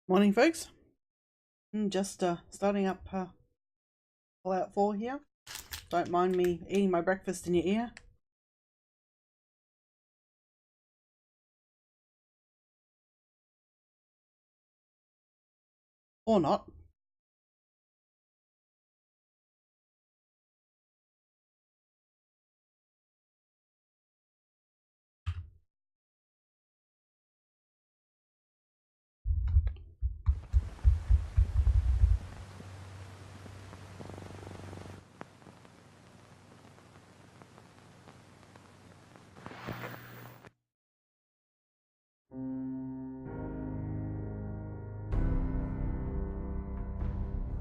Morning, folks. Just starting up Fallout 4 here. Don't mind me eating my breakfast in your ear. Or not.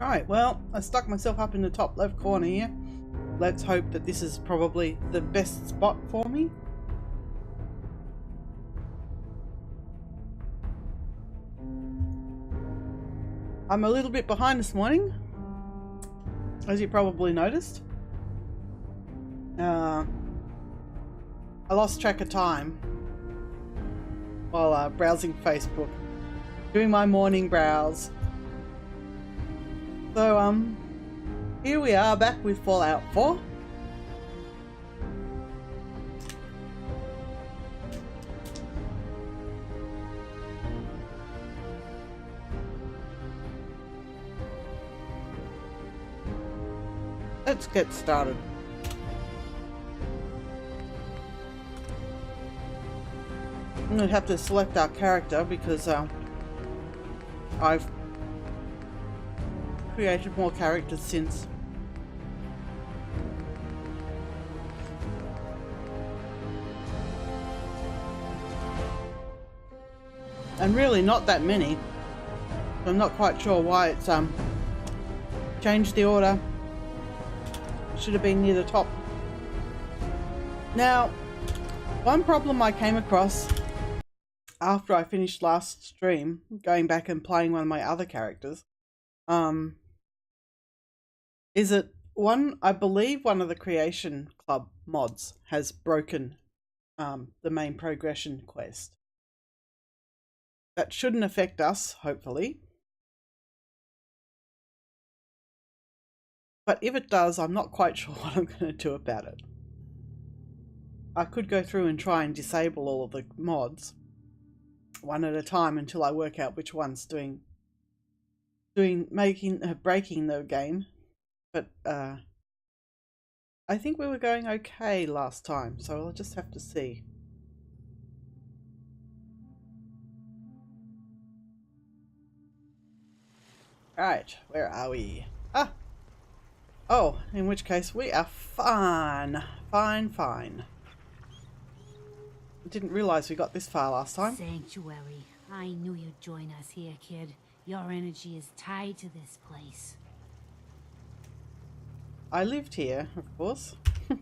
Alright, well, I stuck myself up in the top left corner here. Let's hope that this is probably the best spot for me. I'm a little bit behind this morning, as you probably noticed. I lost track of time while browsing Facebook, doing my morning browse. So, here we are back with Fallout 4. Let's get started. I'm going to have to select our character because I've created more characters since. And really not that many. I'm not quite sure why it's changed the order. Should have been near the top. Now, one problem I came across after I finished last stream, going back and playing one of my other characters, is that I believe one of the Creation Club mods has broken the main progression quest. That shouldn't affect us, hopefully. But if it does, I'm not quite sure what I'm going to do about it. I could go through and try and disable all of the mods one at a time until I work out which one's breaking the game. But I think we were going okay last time, so I'll just have to see. Alright, where are we? Oh, in which case we are fine. Fine. I didn't realize we got this far last time. Sanctuary. I knew you'd join us here, kid. Your energy is tied to this place. I lived here, of course.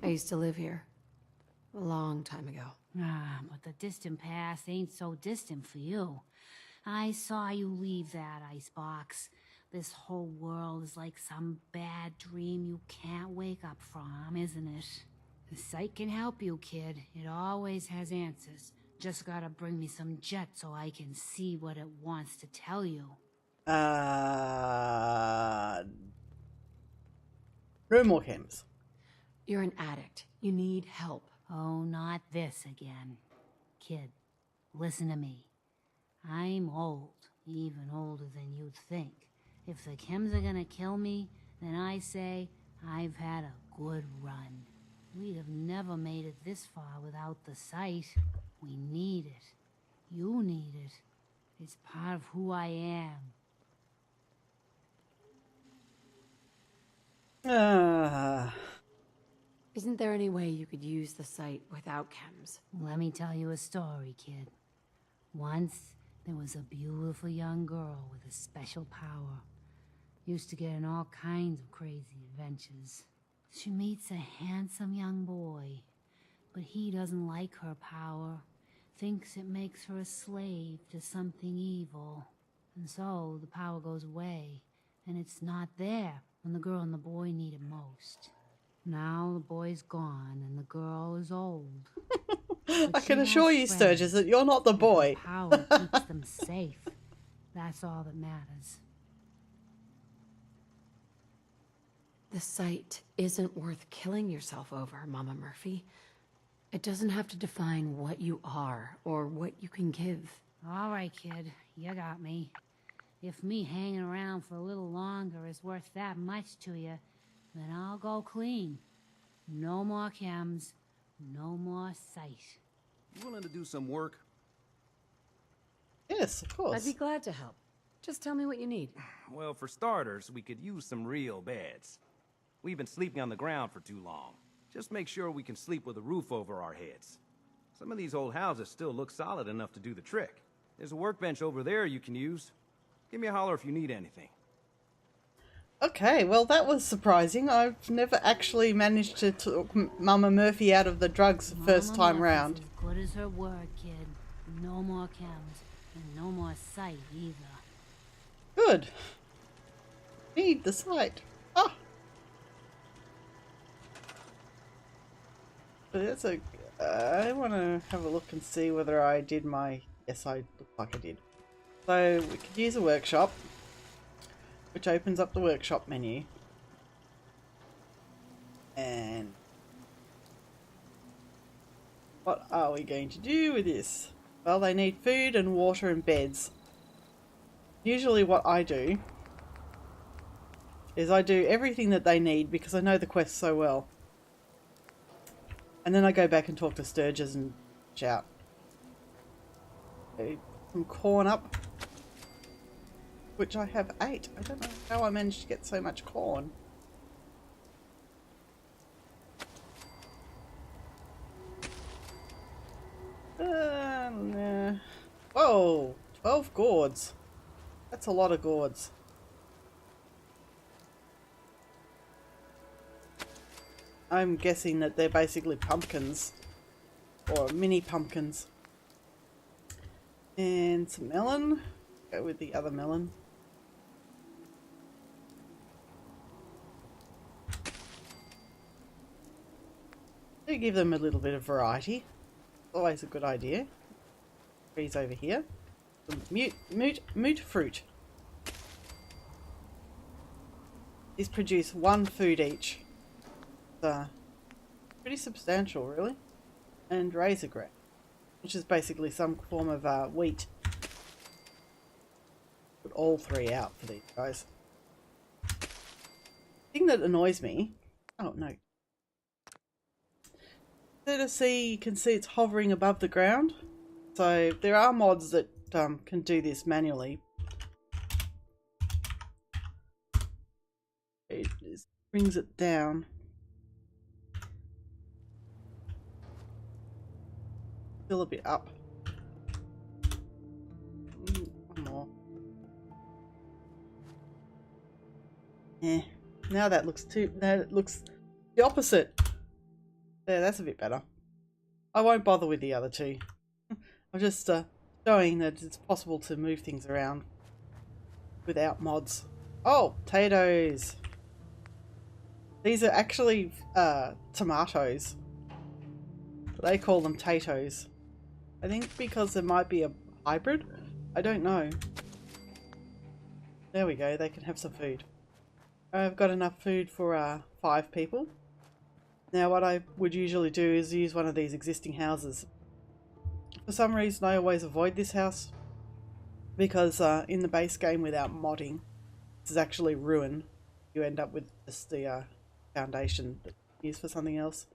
I used to live here. A long time ago. But the distant past ain't so distant for you. I saw you leave that icebox. This whole world is like some bad dream you can't wake up from, isn't it? The site can help you, kid. It always has answers. Just gotta bring me some jet so I can see what it wants to tell you. Room or chems? You're an addict. You need help. Oh, not this again. Kid, listen to me. I'm old, even older than you'd think. If the chems are gonna kill me, then I say I've had a good run. We'd have never made it this far without the site. We need it. You need it. It's part of who I am. Isn't there any way you could use the site without chems? Let me tell you a story, kid. Once, there was a beautiful young girl with a special power. Used to get in all kinds of crazy adventures. She meets a handsome young boy, but he doesn't like her power. Thinks it makes her a slave to something evil. And so the power goes away, and it's not there when the girl and the boy need it most. Now the boy's gone and the girl is old. I can assure you, Sturgis, that you're not the boy. Power keeps them safe. That's all that matters. The site isn't worth killing yourself over, Mama Murphy. It doesn't have to define what you are or what you can give. All right, kid. You got me. If me hanging around for a little longer is worth that much to you, then I'll go clean. No more chems, no more sight. You willing to do some work? Yes, of course. I'd be glad to help. Just tell me what you need. Well, for starters, we could use some real beds. We've been sleeping on the ground for too long. Just make sure we can sleep with a roof over our heads. Some of these old houses still look solid enough to do the trick. There's a workbench over there you can use. Give me a holler if you need anything. Okay, well that was surprising. I've never actually managed to talk Mama Murphy out of the drugs the first time Mama round. Murphy's as good as her word, kid. No more chems, and no more sight either. Good. Need the site. Ah. But that's a. I want to have a look and see whether I did my. Yes, I look like I did. So we could use a workshop, which opens up the workshop menu. And what are we going to do with this? Well, they need food and water and beds. Usually what I do is I do everything that they need because I know the quest so well. And then I go back and talk to Sturges and shout. Okay, some corn up. Which I have 8. I don't know how I managed to get so much corn. Nah. Whoa! 12 gourds. That's a lot of gourds. I'm guessing that they're basically pumpkins. Or mini pumpkins. And some melon. Go with the other melon. Do give them a little bit of variety. Always a good idea. Trees over here. Some moot fruit. These produce 1 food each. Pretty substantial, really. And razor grass, which is basically some form of wheat. Put all 3 out for these guys. The thing that annoys me. Oh no. You can see it's hovering above the ground. So there are mods that can do this manually. It just brings it down. Still a bit up. One more. Yeah. Now that looks the opposite. There, that's a bit better. I won't bother with the other 2. I'm just showing that it's possible to move things around without mods. Oh, potatoes. These are actually tomatoes. They call them tatoes. I think because there might be a hybrid. I don't know. There we go. They can have some food. I've got enough food for 5 people. Now what I would usually do is use one of these existing houses. For some reason I always avoid this house because in the base game without modding, this is actually ruin. You end up with just the foundation that's used for something else.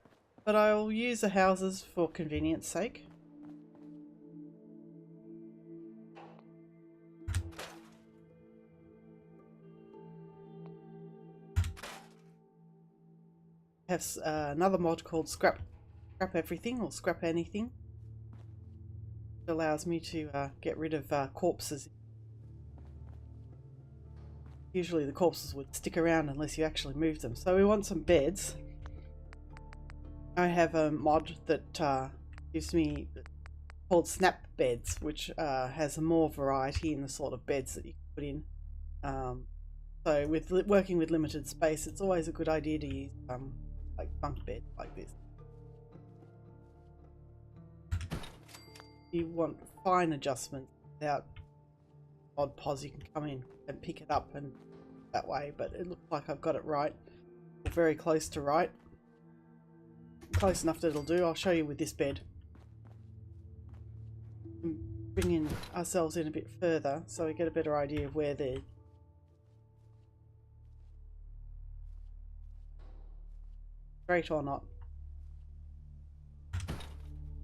But I'll use the houses for convenience sake. Have another mod called scrap everything or scrap anything. It allows me to get rid of corpses. Usually the corpses would stick around unless you actually move them. So we want some beds. I have a mod that gives me called snap beds, which has more variety in the sort of beds that you can put in. So with working with limited space, it's always a good idea to use like bunk bed like this. You want fine adjustments without mod pos you can come in and pick it up and that way, but it looks like I've got it right, or very close to right. Close enough that it'll do. I'll show you with this bed. Bringing ourselves in a bit further so we get a better idea of where they're straight or not.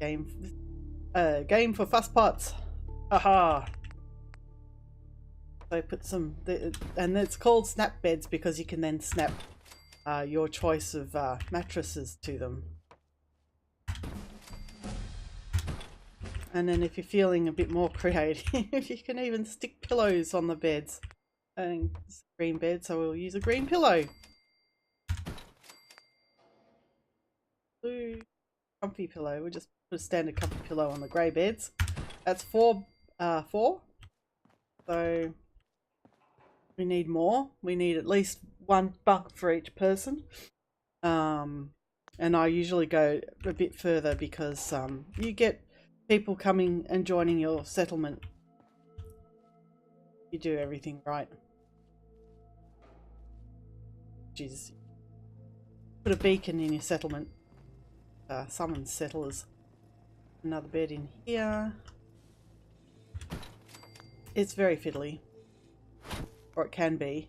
Game for fuss pots. Aha! So put some, and it's called snap beds because you can then snap your choice of mattresses to them. And then if you're feeling a bit more creative, you can even stick pillows on the beds. And it's a green bed, so we'll use a green pillow. Blue comfy pillow. We'll just put a standard comfy pillow on the grey beds. That's four. So we need more. We need at least one bunk for each person. And I usually go a bit further because you get people coming and joining your settlement. You do everything right. Jesus. Put a beacon in your settlement. Summon settlers. Another bed in here. It's very fiddly. Or it can be.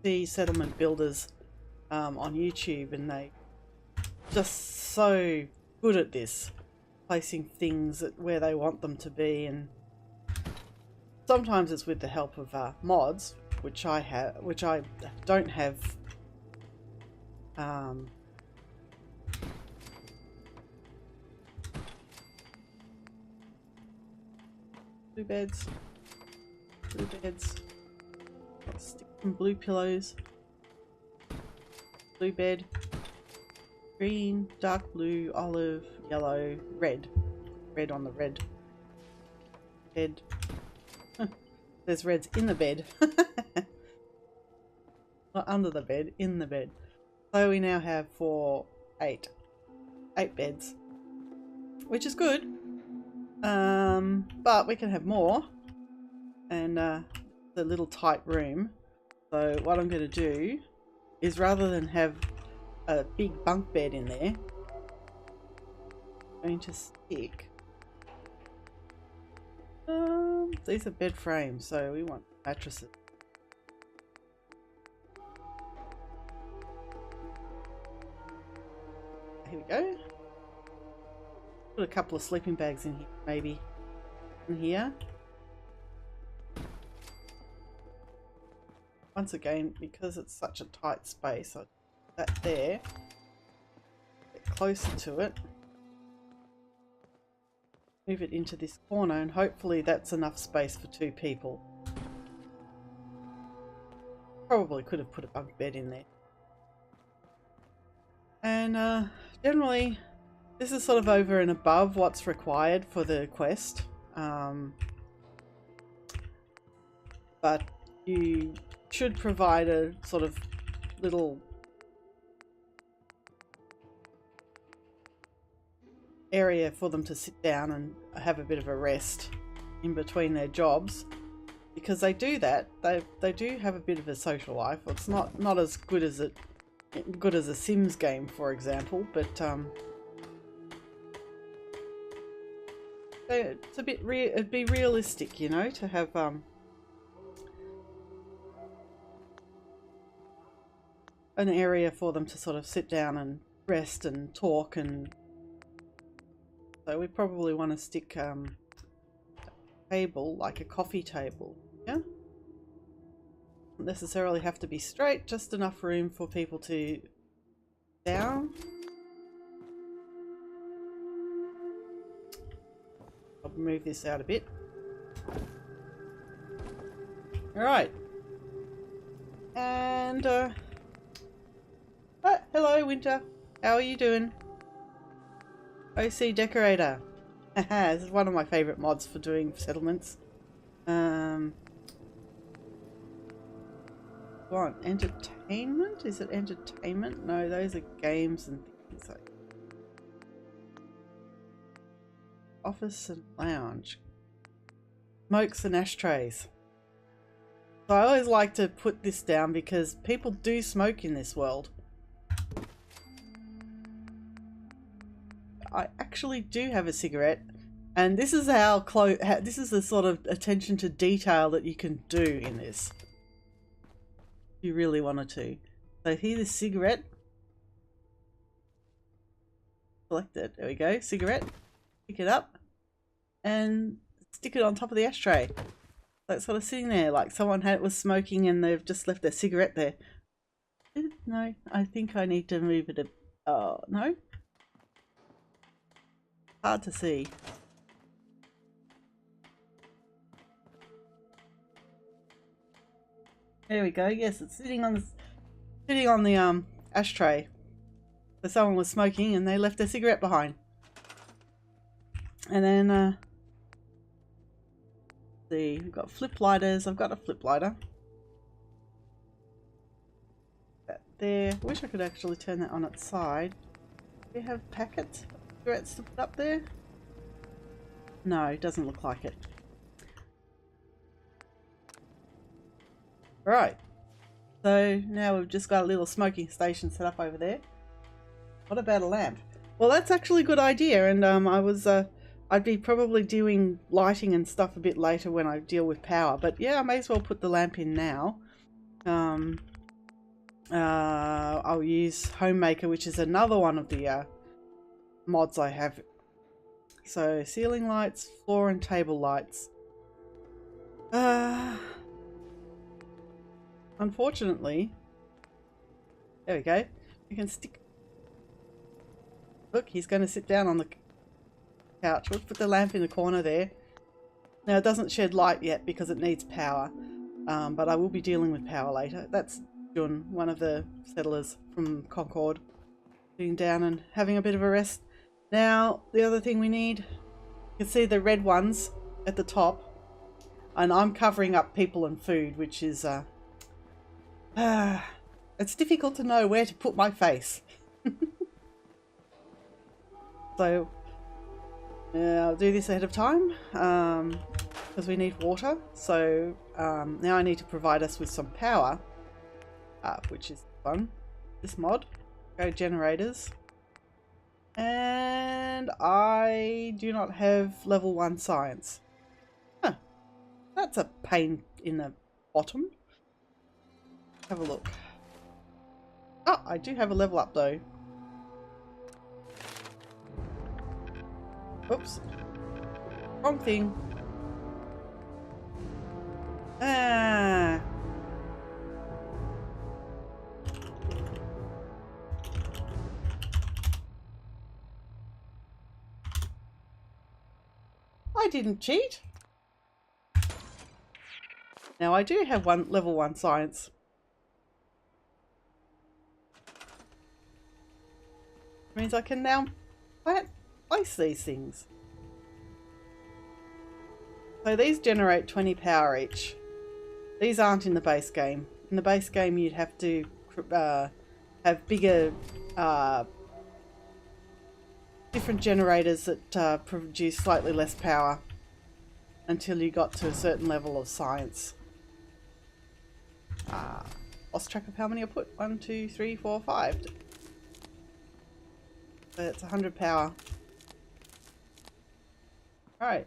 The settlement builders on YouTube, and they just so good at this, placing things where they want them to be, and sometimes it's with the help of mods, which I don't have. Blue beds. I'll stick some blue pillows. Blue bed. Green, dark blue, olive, yellow, red. Red on the red bed. There's reds in the bed. Not under the bed, in the bed. So we now have 8 beds, which is good. But we can have more, and the little tight room. So what I'm going to do is, rather than have a big bunk bed in there, I'm going to stick these are bed frames, so we want mattresses. Here we go. Put a couple of sleeping bags in here, maybe. In here. Once again, because it's such a tight space, I'll put that there. Get closer to it. Move it into this corner, and hopefully that's enough space for 2 people. Probably could have put a bunk bed in there. And generally, this is sort of over and above what's required for the quest. But you should provide a sort of little area for them to sit down and have a bit of a rest in between their jobs, because they do that. They do have a bit of a social life. It's not as good as a Sims game, for example, but it's a bit it'd be realistic, you know, to have an area for them to sort of sit down and rest and talk. And so we probably want to stick a table, like a coffee table. Yeah, doesn't necessarily have to be straight, just enough room for people to sit down. I'll move this out a bit. Alright. And hello Winter, how are you doing? OC Decorator. This is one of my favourite mods for doing settlements. Go on, entertainment? Is it entertainment? No, those are games and things like. office and lounge. Smokes and ashtrays. So I always like to put this down because people do smoke in this world. I actually do have a cigarette, and this is how close. This is the sort of attention to detail that you can do in this. If you really wanted to. So here's a cigarette. Select it. There we go. Cigarette. Pick it up and stick it on top of the ashtray. So it's sort of sitting there like someone was smoking and they've just left their cigarette there. No, I think I need to move it. Oh, no. Hard to see. There we go. Yes, it's sitting on the ashtray. So someone was smoking and they left their cigarette behind. And then see, we've got flip lighters. I've got a flip lighter. That there. I wish I could actually turn that on its side. Do you have packets? Cigarettes to put up there? No, it doesn't look like it. Right. So now we've just got a little smoking station set up over there. What about a lamp? Well, that's actually a good idea, and I'd be probably doing lighting and stuff a bit later when I deal with power. But yeah, I may as well put the lamp in now. I'll use Homemaker, which is another one of the mods I have. So ceiling lights, floor and table lights. Unfortunately, there we go. You can stick. Look, he's going to sit down on the couch. We'll put the lamp in the corner there. Now it doesn't shed light yet because it needs power, but I will be dealing with power later. That's Jun, one of the settlers from Concord, sitting down and having a bit of a rest. Now the other thing we need, you can see the red ones at the top, and I'm covering up people and food, which is it's difficult to know where to put my face. So I'll do this ahead of time because we need water. So now I need to provide us with some power, which is fun. This mod, go generators, and I do not have level 1 science. Huh. That's a pain in the bottom. Have a look. Oh, I do have a level up though. Oops. Wrong thing. Ah. I didn't cheat. Now I do have level 1 science. Means I can now place these things. So these generate 20 power each. These aren't in the base game. In the base game you'd have to have bigger different generators that produce slightly less power until you got to a certain level of science. Lost track of how many I put. 1, 2, 3, 4, 5. So it's 100 power. Alright,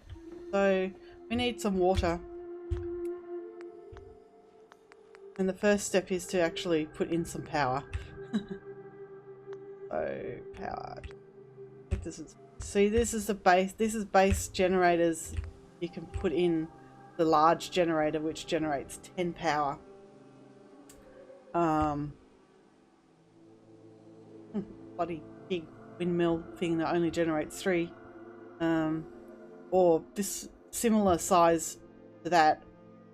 so we need some water. And the first step is to actually put in some power. So, power. See, this is the base. This is base generators. You can put in the large generator, which generates 10 power. Bloody big windmill thing that only generates 3. Or this similar size to that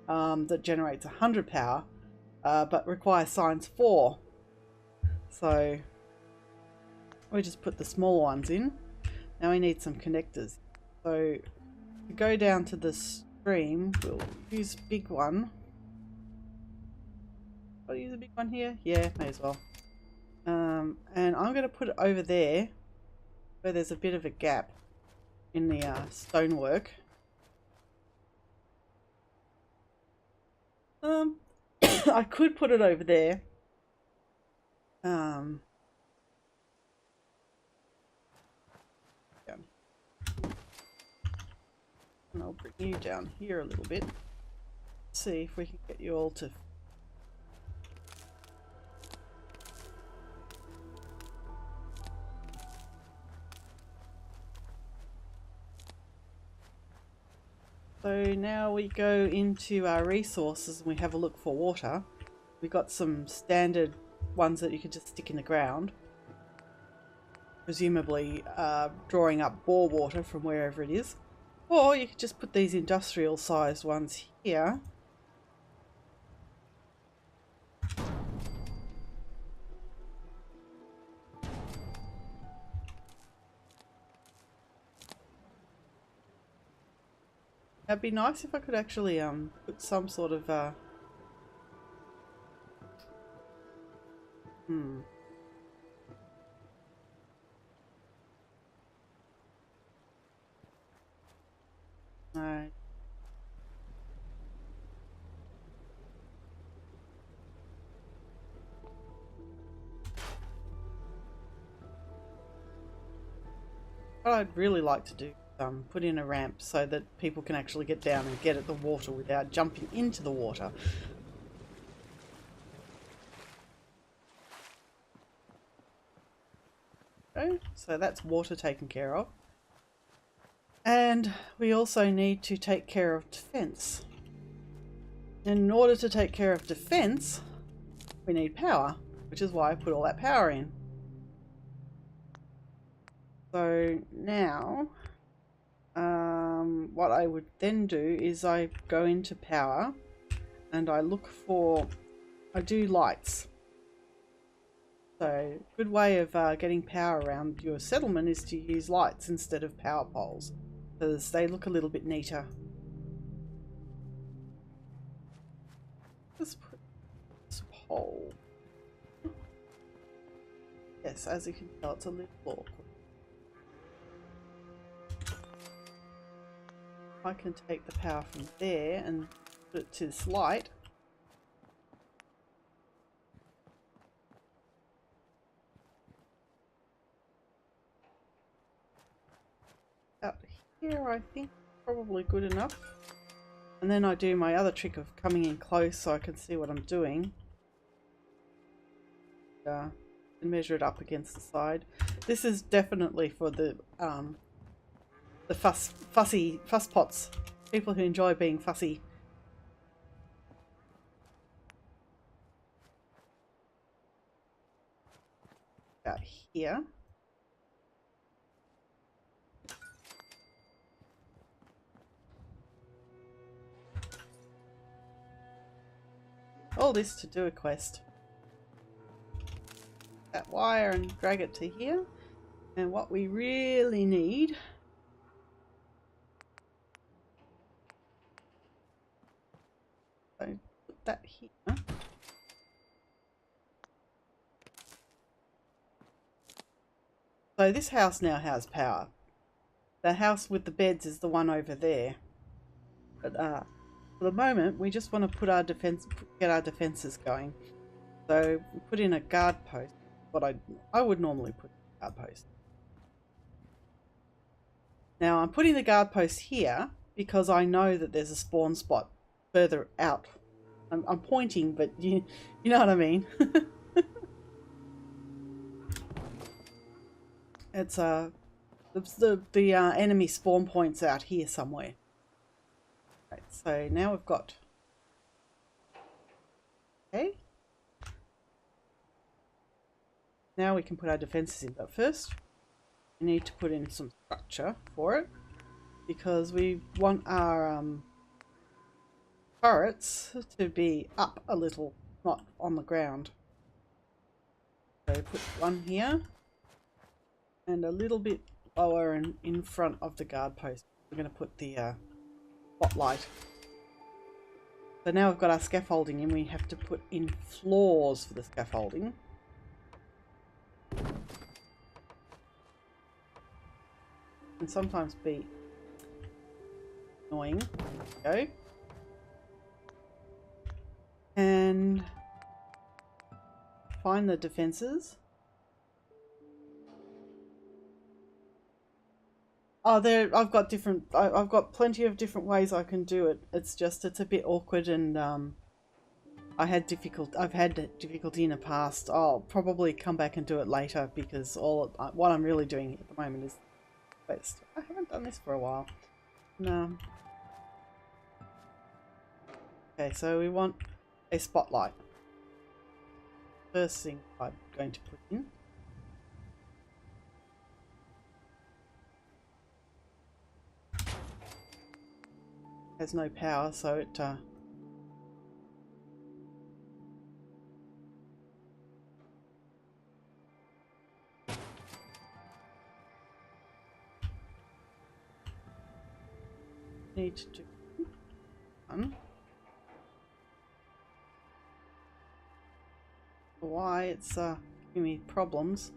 that generates 100 power, but requires science 4. So we just put the smaller ones in. Now we need some connectors. So to go down to the stream, we'll use big one. I'll use a big one here. Yeah, may as well. And I'm going to put it over there where there's a bit of a gap. in the stonework. I could put it over there. Yeah. And I'll bring you down here a little bit. See if we can get you all to. So now we go into our resources and we have a look for water. We've got some standard ones that you could just stick in the ground. Presumably drawing up bore water from wherever it is. Or you could just put these industrial sized ones here. It'd be nice if I could actually put some sort of no. What I'd really like to do is put in a ramp so that people can actually get down and get at the water without jumping into the water. Okay, so that's water taken care of. And we also need to take care of defense. And in order to take care of defense, we need power, which is why I put all that power in. So now, what I would then do is I go into power and I look for, I do lights. So a good way of getting power around your settlement is to use lights instead of power poles, because they look a little bit neater. Let's put this pole. Yes, as you can tell, it's a little awkward. I can take the power from there and put it to this light. Out here, I think probably good enough. And then I do my other trick of coming in close so I can see what I'm doing. And measure it up against the side. This is definitely for the fuss pots. People who enjoy being fussy. Out here. All this to do a quest. That wire and drag it to here. And what we really need put that here. So this house now has power. The house with the beds is the one over there. But for the moment, we just want to put our get our defenses going. So we put in a guard post. What I would normally put in a guard post. Now I'm putting the guard post here because I know that there's a spawn spot further out. I'm pointing, but you know what I mean. It's the enemy spawn points out here somewhere. Right, so now we've got. Okay. Now we can put our defenses in, but first we need to put in some structure for it because we want our turrets to be up a little, not on the ground. So put one here and a little bit lower and in front of the guard post. We're going to put the spotlight. So now we've got our scaffolding in, we have to put in floors for the scaffolding. can sometimes be annoying. There we go. And find the defenses. Oh, there. I've got different. I've got plenty of different ways I can do it. It's just it's a bit awkward, and I've had difficulty in the past. I'll probably come back and do it later because what I'm really doing at the moment is quest. I haven't done this for a while. No. Okay, so we want a spotlight. First thing I'm going to put in. Has no power, so it need to do one. Why it's giving me problems.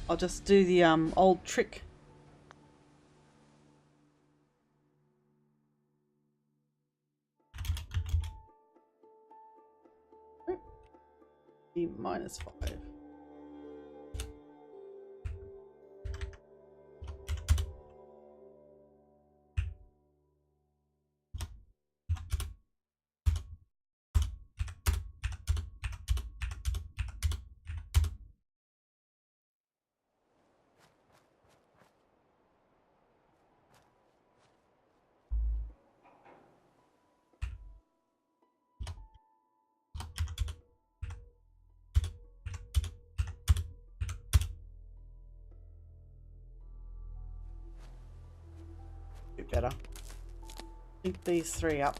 I'll just do the old trick. -5. Bit better. Link these 3 up.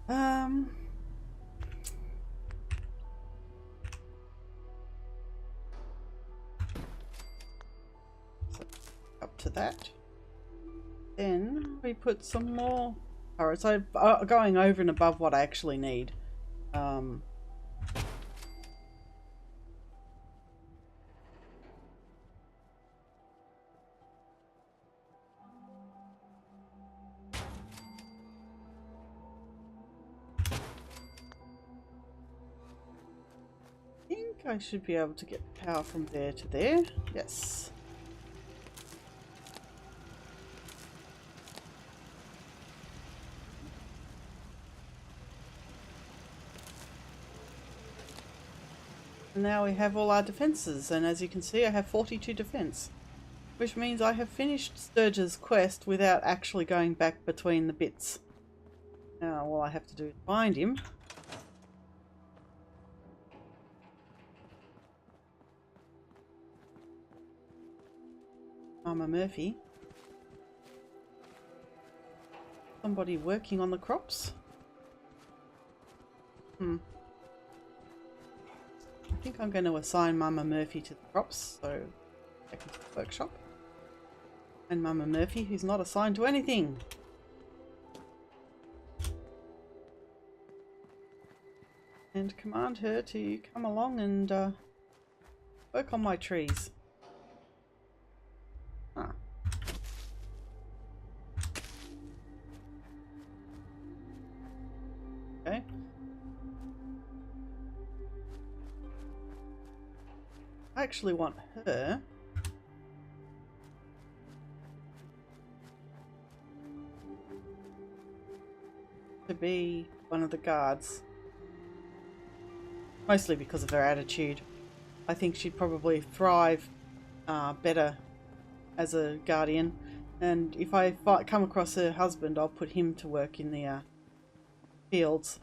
So up to that. Then we put some more turrets. So going over and above what I actually need. I should be able to get power from there to there. Yes. And now we have all our defenses, and as you can see I have 42 defense, which means I have finished Sturge's quest without actually going back between the bits. Now all I have to do is find him. Mama Murphy. Somebody working on the crops? I think I'm going to assign Mama Murphy to the crops, so take him to the workshop. And Mama Murphy, who's not assigned to anything. And command her to come along and work on my trees. Ah. Okay. I actually want her to be one of the guards. Mostly because of her attitude. I think she'd probably thrive better as a guardian. And if I come across her husband, I'll put him to work in the fields.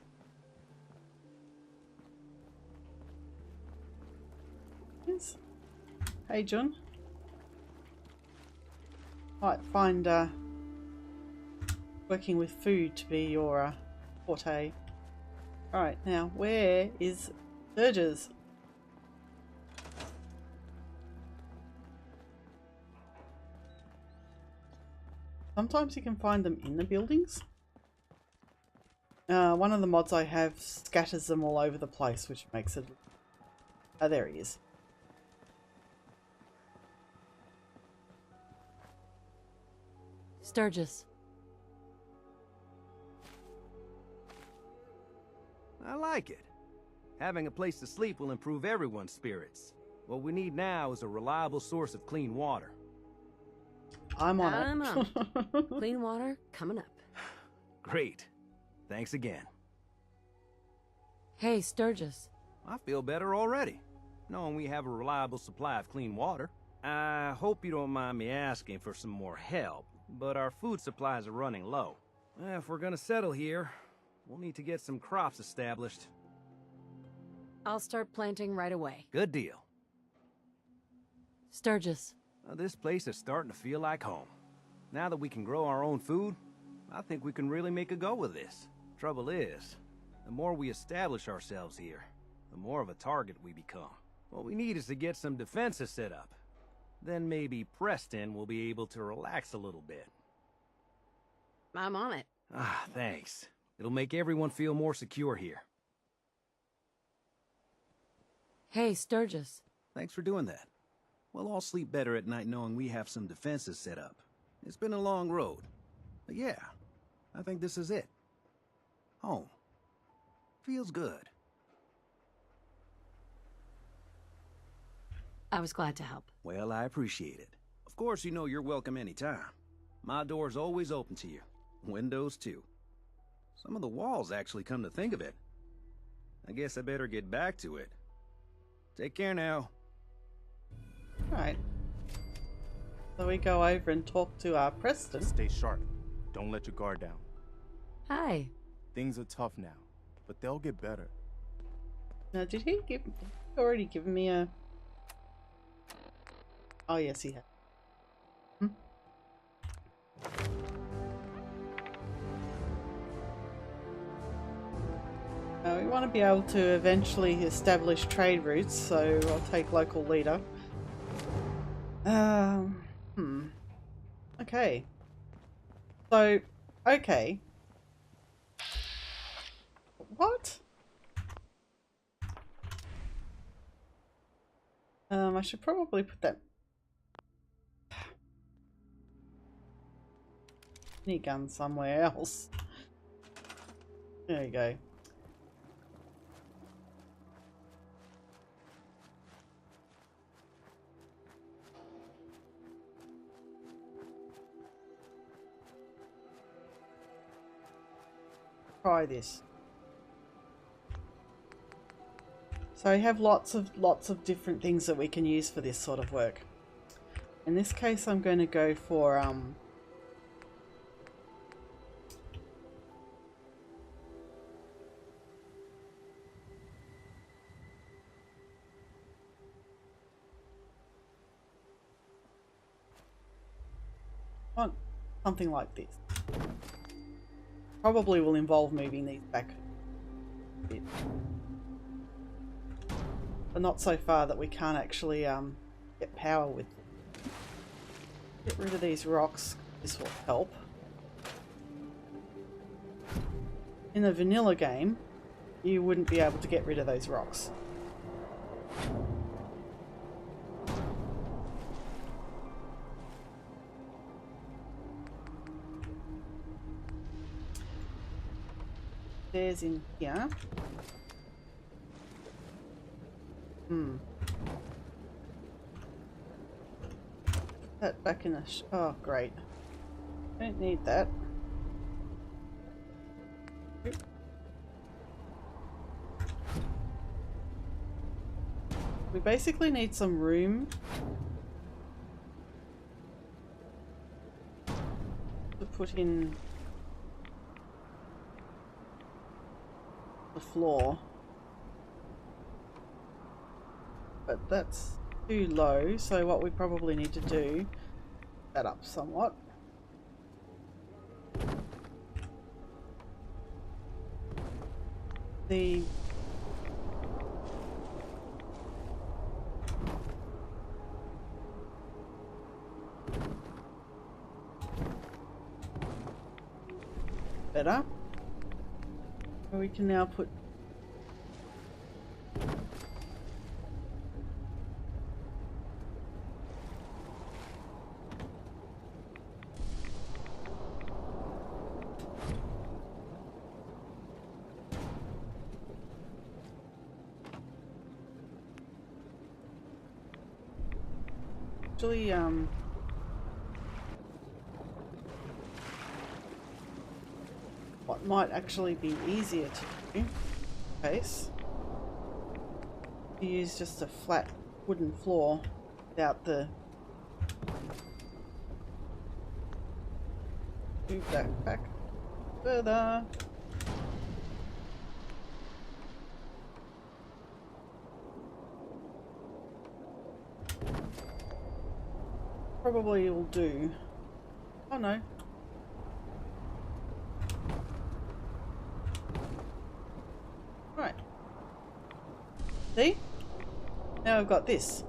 Yes. Hey, John. Might find working with food to be your forte. Alright, now where is Sturges? Sometimes you can find them in the buildings. One of the mods I have scatters them all over the place, which makes it... Oh, there he is. Sturgis. I like it. Having a place to sleep will improve everyone's spirits. What we need now is a reliable source of clean water. I'm on I'm it. on it. Clean water coming up. Great. Thanks again. Hey, Sturgis. I feel better already, knowing we have a reliable supply of clean water. I hope you don't mind me asking for some more help, but our food supplies are running low. If we're gonna settle here, we'll need to get some crops established. I'll start planting right away. Good deal. Sturgis. This place is starting to feel like home. Now that we can grow our own food, I think we can really make a go of this. Trouble is, the more we establish ourselves here, the more of a target we become. What we need is to get some defenses set up. Then maybe Preston will be able to relax a little bit. I'm on it. Ah, thanks. It'll make everyone feel more secure here. Hey, Sturgis. Thanks for doing that. We'll all sleep better at night knowing we have some defenses set up. It's been a long road. But yeah, I think this is it. Home. Feels good. I was glad to help. Well, I appreciate it. Of course, you know you're welcome anytime. My door's always open to you. Windows, too. Some of the walls actually come to think of it. I guess I better get back to it. Take care now. Right. So we go over and talk to Preston. Stay sharp. Don't let your guard down. Hi. Things are tough now, but they'll get better. Now, did he already given me a... Oh, yes, he had. We want to be able to eventually establish trade routes, so I'll take local leader. Okay. So, okay. What? I should probably put that gun somewhere else. There you go. Try this. So we have lots of different things that we can use for this sort of work. In this case, I'm going to go for something like this. Probably will involve moving these back a bit. But not so far that we can't actually get power with them. Get rid of these rocks. This will help. In the vanilla game, you wouldn't be able to get rid of those rocks. There's in here. That back in the oh, great. Don't need that. We basically need some room to put in the floor, but that's too low, so what we probably need to do, that up somewhat. The better. We can now put actually what might actually be easier to do, case, to use just a flat wooden floor without the move that back further. Probably will do. Oh no. Right. See? Now I've got this.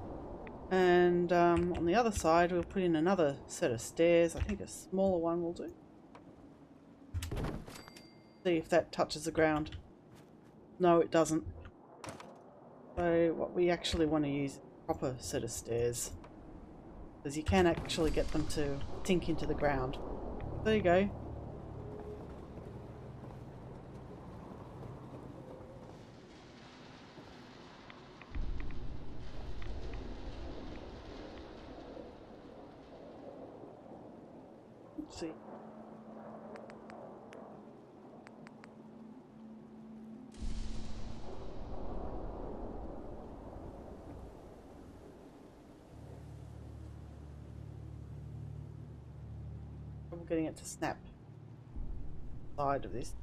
And on the other side we'll put in another set of stairs. I think a smaller one will do. See if that touches the ground. No, it doesn't. So what we actually want to use is a proper set of stairs. Because you can actually get them to sink into the ground. There you go. Let's see. I'm getting it to snap side of this.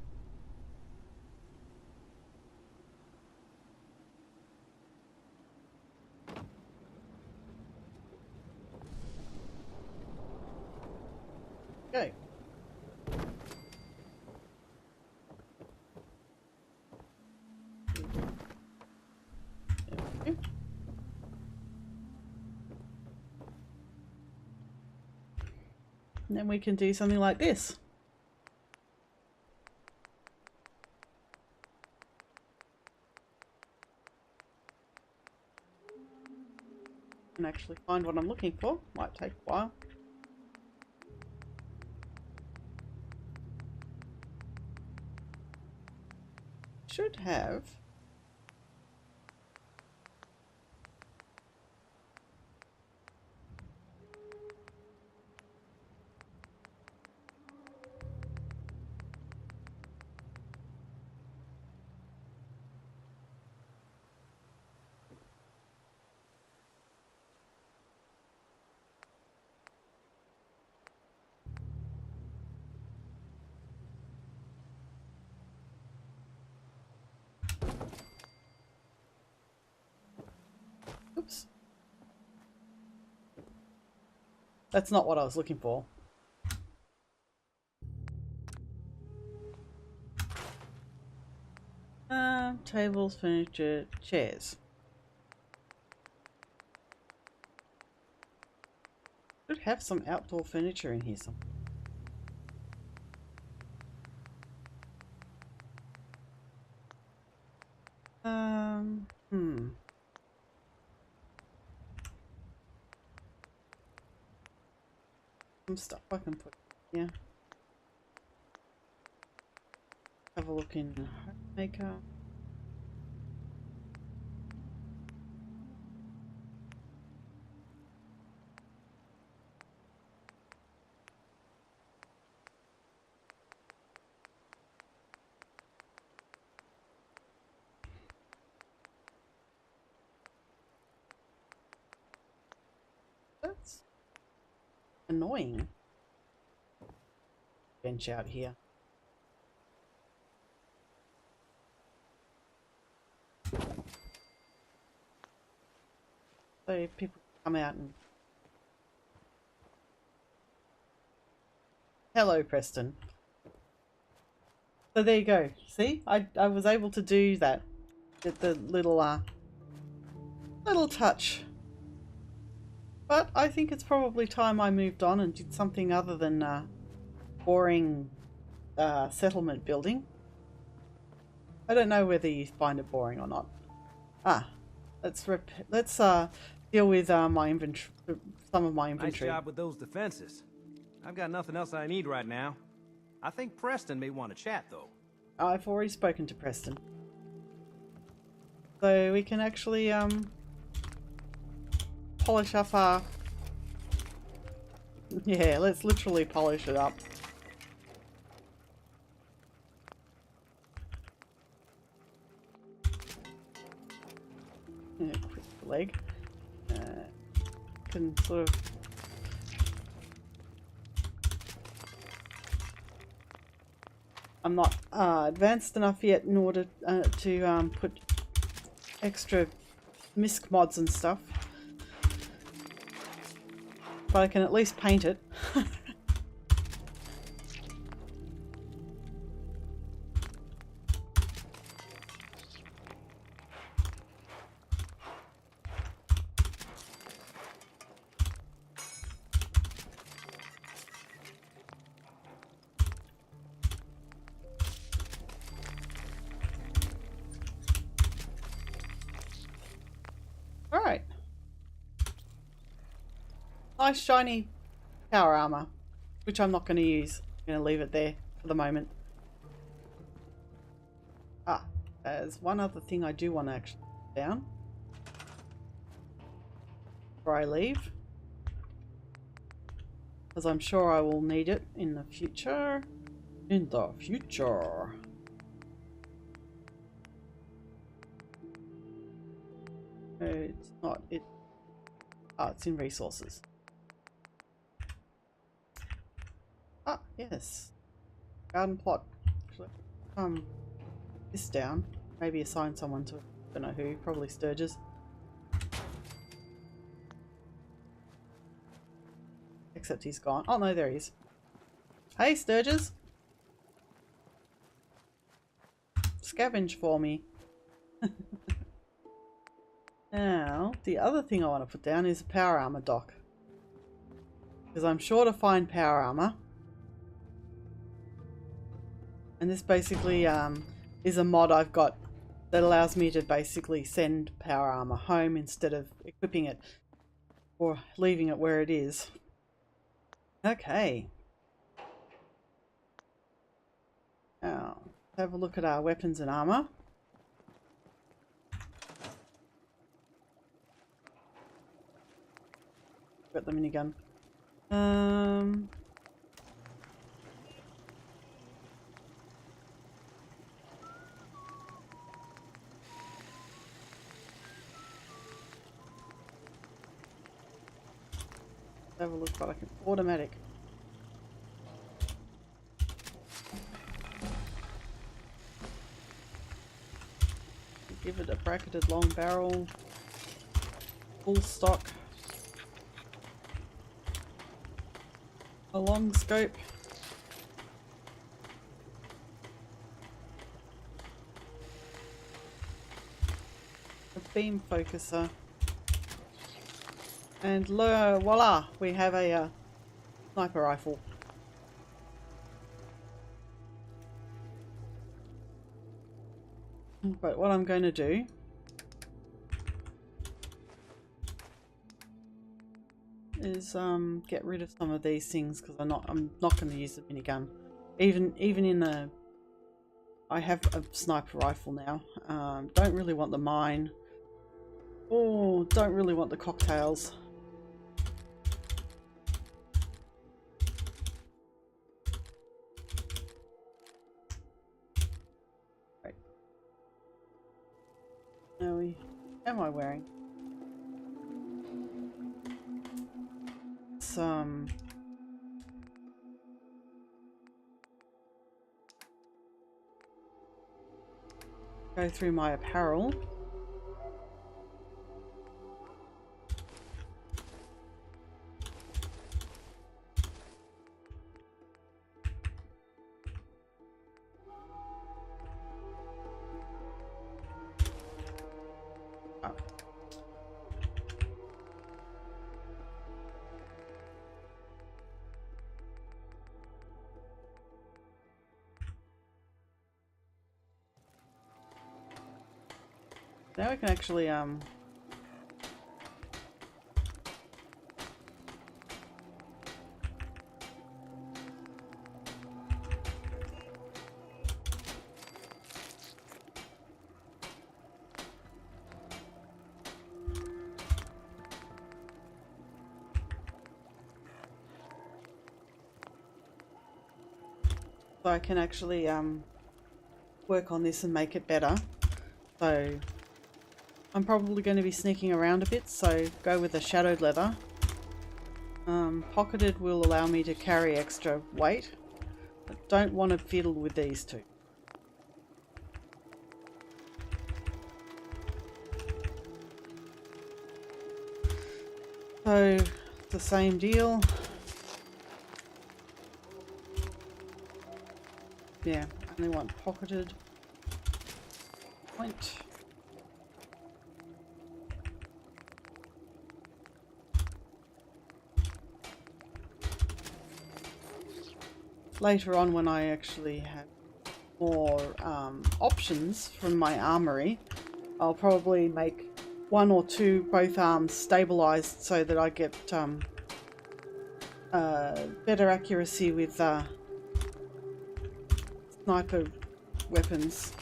Okay. There we go. And then we can do something like this. And actually find what I'm looking for. Might take a while. Should have oops. That's not what I was looking for. Tables, furniture, chairs. Should have some outdoor furniture in here somewhere. Some stuff I can put here. Have a look in Homemaker. That's annoying. Bench out here. So people come out and... Hello, Preston. So there you go. See? I was able to do that. Get the little little touch. But I think it's probably time I moved on and did something other than boring settlement building. I don't know whether you find it boring or not. Let's deal with my inventory, some of my inventory. Nice job with those defenses. I've got nothing else I need right now. I think Preston may want to chat though. I've already spoken to Preston. So we can actually polish up our Yeah, let's literally polish it up. Yeah, quick leg. Can sort of... I'm not advanced enough yet in order to put extra misc mods and stuff. But I can at least paint it. Alright. Nice shiny power armor, which I'm not going to use. I'm going to leave it there for the moment. Ah, there's one other thing I do want to actually put down before I leave, because I'm sure I will need it in the future. In the future. It's not it. Ah, it's in resources. Ah, yes. Garden plot. This down. Maybe assign someone to it. Don't know who. Probably Sturgis. Except he's gone. Oh no, there he is. Hey, Sturgis. Scavenge for me. Now, the other thing I want to put down is a power armor dock. Because I'm sure to find power armor. And this basically is a mod I've got that allows me to basically send power armor home instead of equipping it or leaving it where it is. Okay. Now, let's have a look at our weapons and armor. Got the minigun. Have a look, but I can automatic. Give it a bracketed long barrel, full stock, a long scope, a beam focuser, and voila, we have a sniper rifle. But what I'm going to do is get rid of some of these things because I'm not going to use the minigun. Even in the I have a sniper rifle now. Don't really want the mine. Oh, don't really want the cocktails. Right. Now am I wearing? Some go through my apparel. Now we can actually so I can actually work on this and make it better. So I'm probably going to be sneaking around a bit, so go with the shadowed leather. Pocketed will allow me to carry extra weight. I don't want to fiddle with these two. So the same deal. Yeah, only want pocketed point. Later on, when I actually have more options from my armory, I'll probably make one or two both arms stabilized so that I get better accuracy with sniper weapons.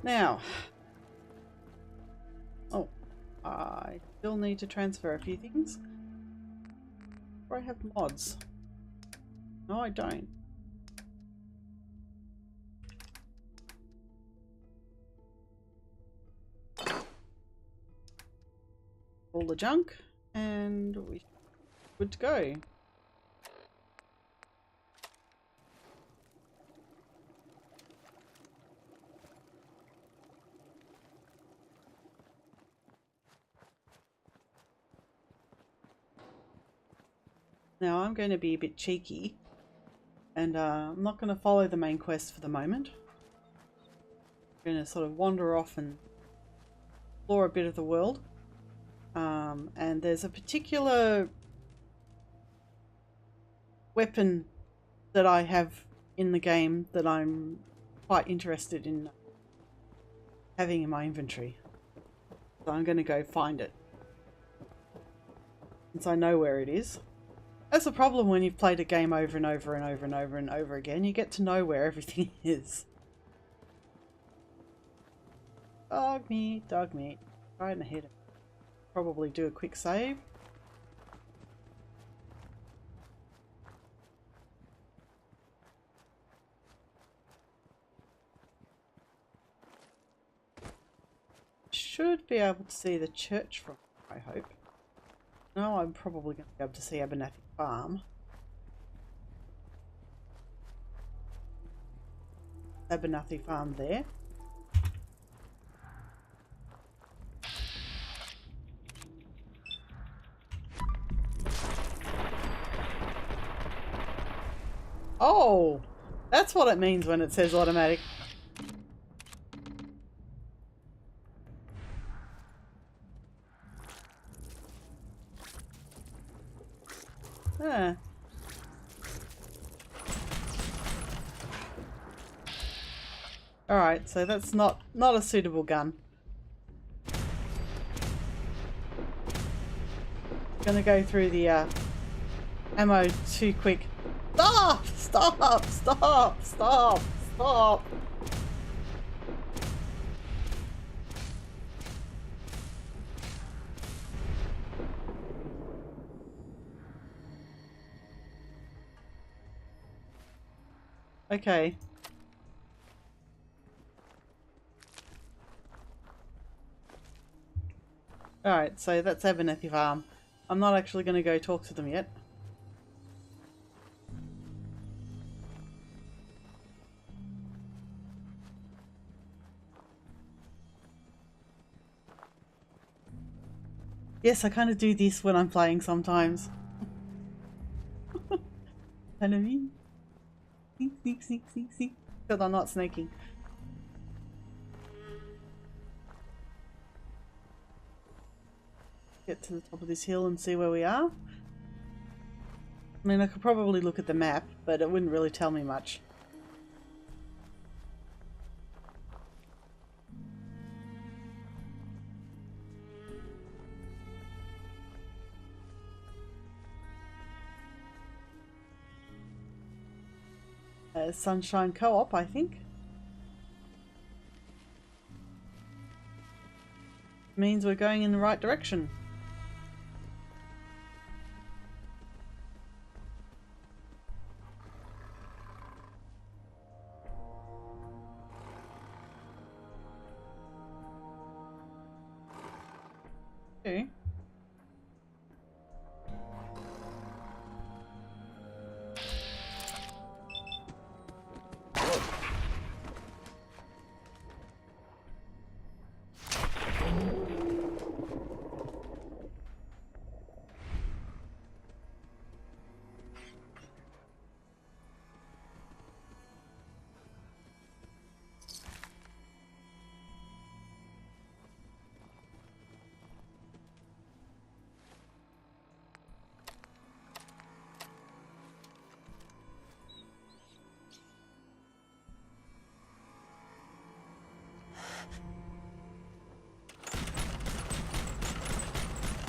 Now, oh, I still need to transfer a few things. Or I have mods. No, I don't. All the junk, and we're good to go. Now I'm going to be a bit cheeky, and I'm not going to follow the main quest for the moment. I'm going to sort of wander off and explore a bit of the world. And there's a particular weapon that I have in the game that I'm quite interested in having in my inventory. So I'm going to go find it, since I know where it is. That's the problem when you've played a game over and over and over and over and over again. You get to know where everything is. Dog meat, dog meat. Right in the head. Probably do a quick save. Should be able to see the church from here, I hope. No, I'm probably going to be able to see Abernathy Farm. Abernathy Farm there. Oh, that's what it means when it says automatic. Huh. Alright, so that's not a suitable gun. Gonna go through the ammo too quick. Stop! Stop! Stop! Stop! Stop! Okay. Alright, so that's Abernathy Farm. I'm not actually going to go talk to them yet. Yes, I kind of do this when I'm playing sometimes. Kind of mean. Sneak, sneak, sneak, sneak, sneak. Because I'm not sneaking. Get to the top of this hill and see where we are. I mean, I could probably look at the map, but it wouldn't really tell me much. Sunshine Co-op, I think. Means we're going in the right direction. Okay.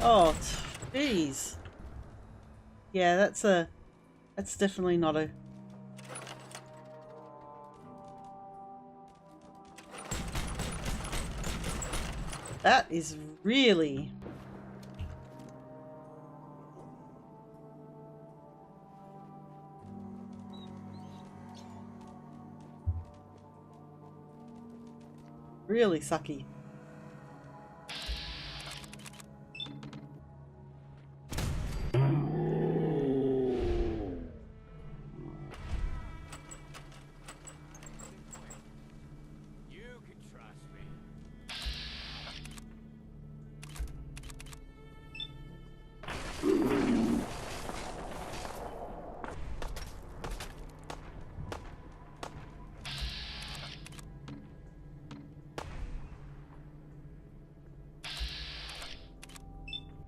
Oh, jeez. Yeah, that's definitely not a... That is really... really sucky.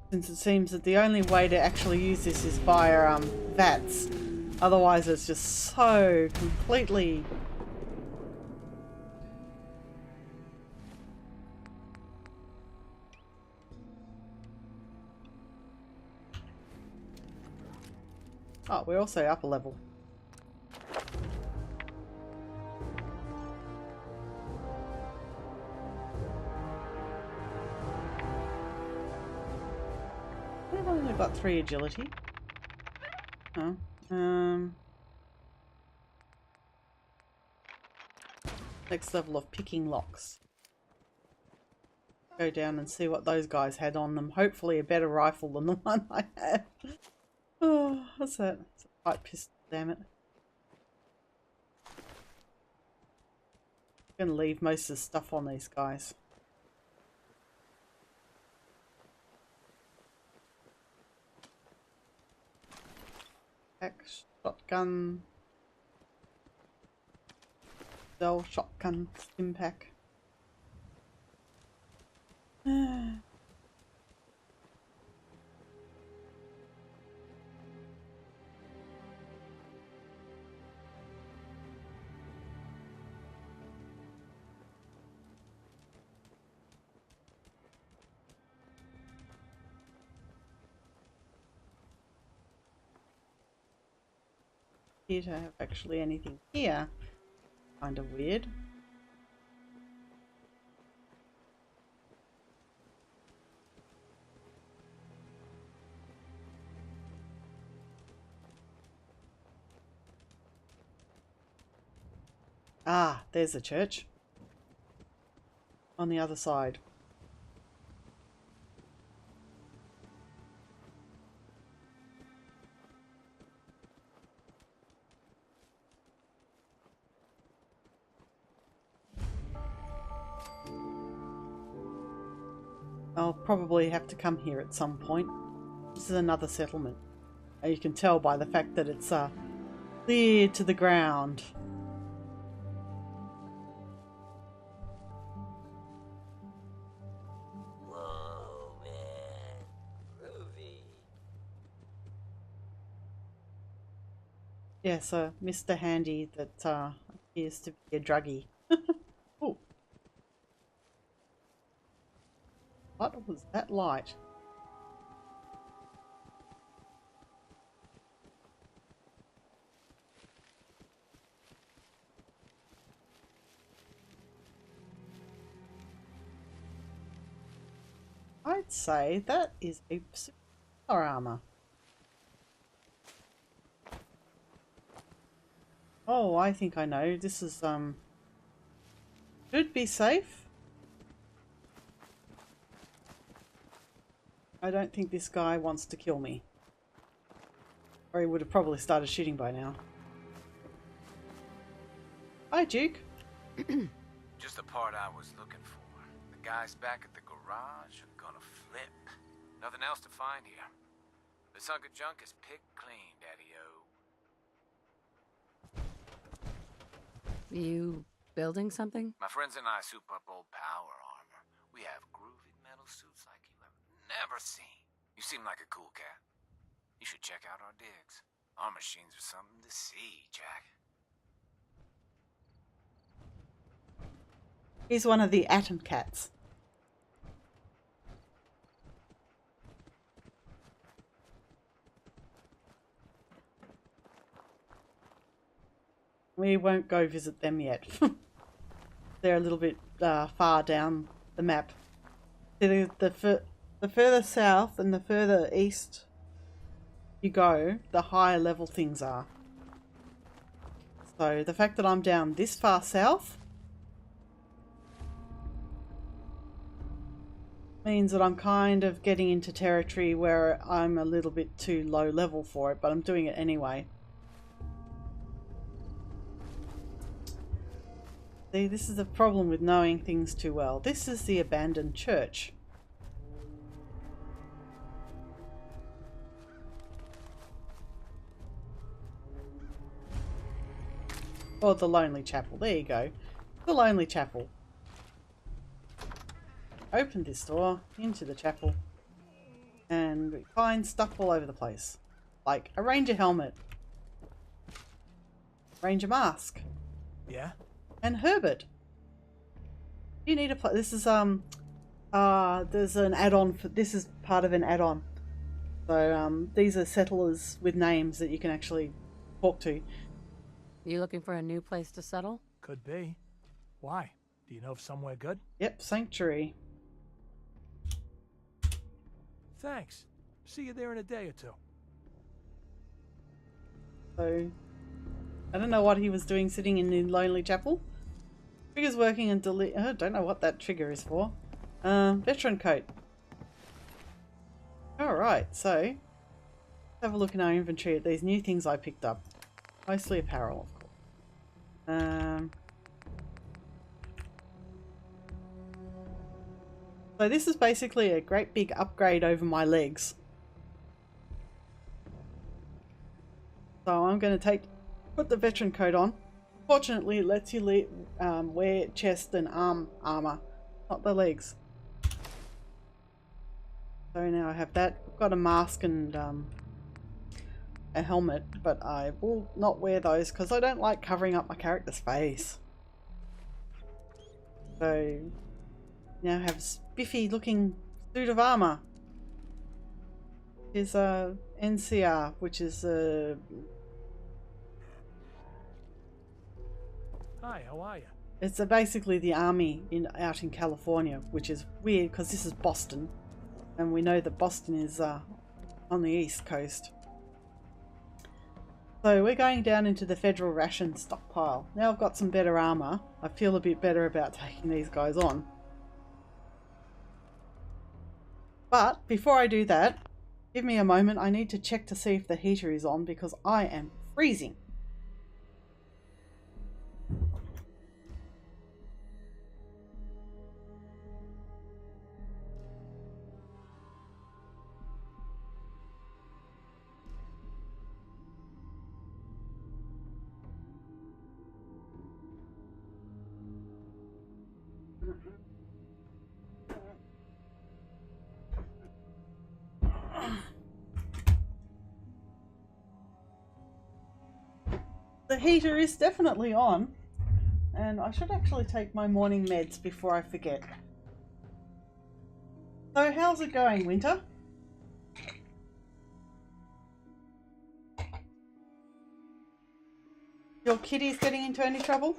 Since it seems that the only way to actually use this is via VATS. Otherwise it's just so completely... Oh, we're also up a level. I've only got 3 agility. Oh, next level of picking locks. Go down and see what those guys had on them. Hopefully a better rifle than the one I had. Oh, what's that? It's a pipe pistol, damn it. I'm gonna leave most of the stuff on these guys. Shotgun. Bell shotgun stim pack. Here to have actually anything here. Kind of weird. Ah, there's a church. On the other side. I'll probably have to come here at some point. This is another settlement. You can tell by the fact that it's clear to the ground. Whoa, man. Groovy. Yeah, so Mr. Handy that appears to be a druggie. Oh. What was that light? I'd say that is a super armor. Oh, I think I know. This is should be safe. I don't think this guy wants to kill me. Or he would have probably started shooting by now. Hi, Duke. Just the part I was looking for. The guys back at the garage are gonna flip. Nothing else to find here. This hunk of junk is picked clean, Daddy-o. You building something? My friends and I soup up old power armor. We have groovy metal suits like you have never seen. You seem like a cool cat. You should check out our digs. Our machines are something to see, Jack. He's one of the atom cats. We won't go visit them yet. They're a little bit far down the map. The further south and the further east you go, the higher level things are. So the fact that I'm down this far south means that I'm kind of getting into territory where I'm a little bit too low level for it, but I'm doing it anyway. See, this is the problem with knowing things too well. This is the abandoned church. Or the Lonely Chapel. There you go. The Lonely Chapel. Open this door into the chapel. And we find stuff all over the place. Like a ranger helmet. Ranger mask. Yeah? And Herbert. You need a this is there's an add-on for this is part of an add-on. So these are settlers with names that you can actually talk to. You looking for a new place to settle? Could be. Why? Do you know of somewhere good? Yep, sanctuary. Thanks. See you there in a day or two. So I don't know what he was doing sitting in the Lonely Chapel. Trigger's working and delete. I don't know what that trigger is for. Veteran coat. Alright, so let's have a look in our inventory at these new things I picked up. Mostly apparel, of course. So this is basically a great big upgrade over my legs. So I'm going to put the veteran coat on. Fortunately, it lets you wear chest and arm armor, not the legs. So now I have that. I've got a mask and a helmet, but I will not wear those because I don't like covering up my character's face. So now I have a spiffy looking suit of armor. Is a NCR, which is a Hi, how are you? it's basically the army out in California, which is weird because this is Boston, and we know that Boston is on the East Coast. So we're going down into the federal ration stockpile. Now I've got some better armor. I feel a bit better about taking these guys on. But before I do that, give me a moment. I need to check to see if the heater is on because I am freezing. The heater is definitely on, and I should actually take my morning meds before I forget. So how's it going, Winter? Your kitty's getting into any trouble?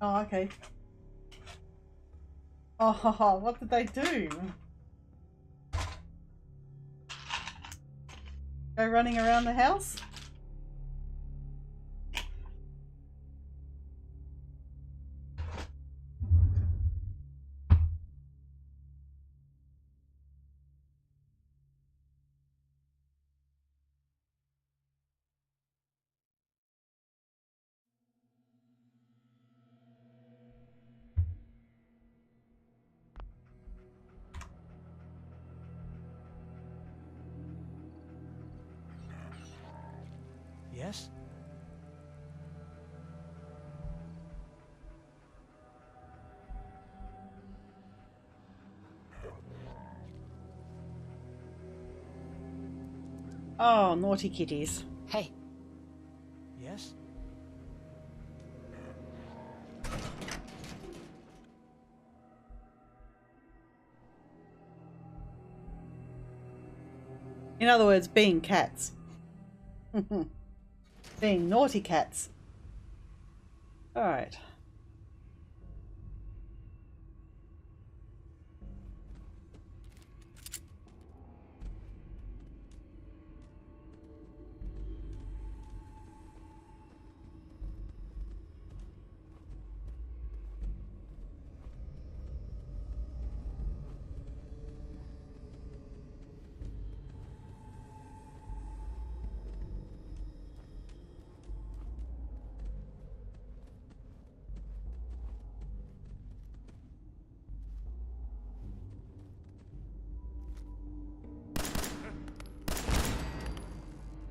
Oh, okay. Oh, what did they do? Go running around the house? Yes? Oh, naughty kitties. Hey, Yes? In other words, being cats. Being naughty cats. Alright.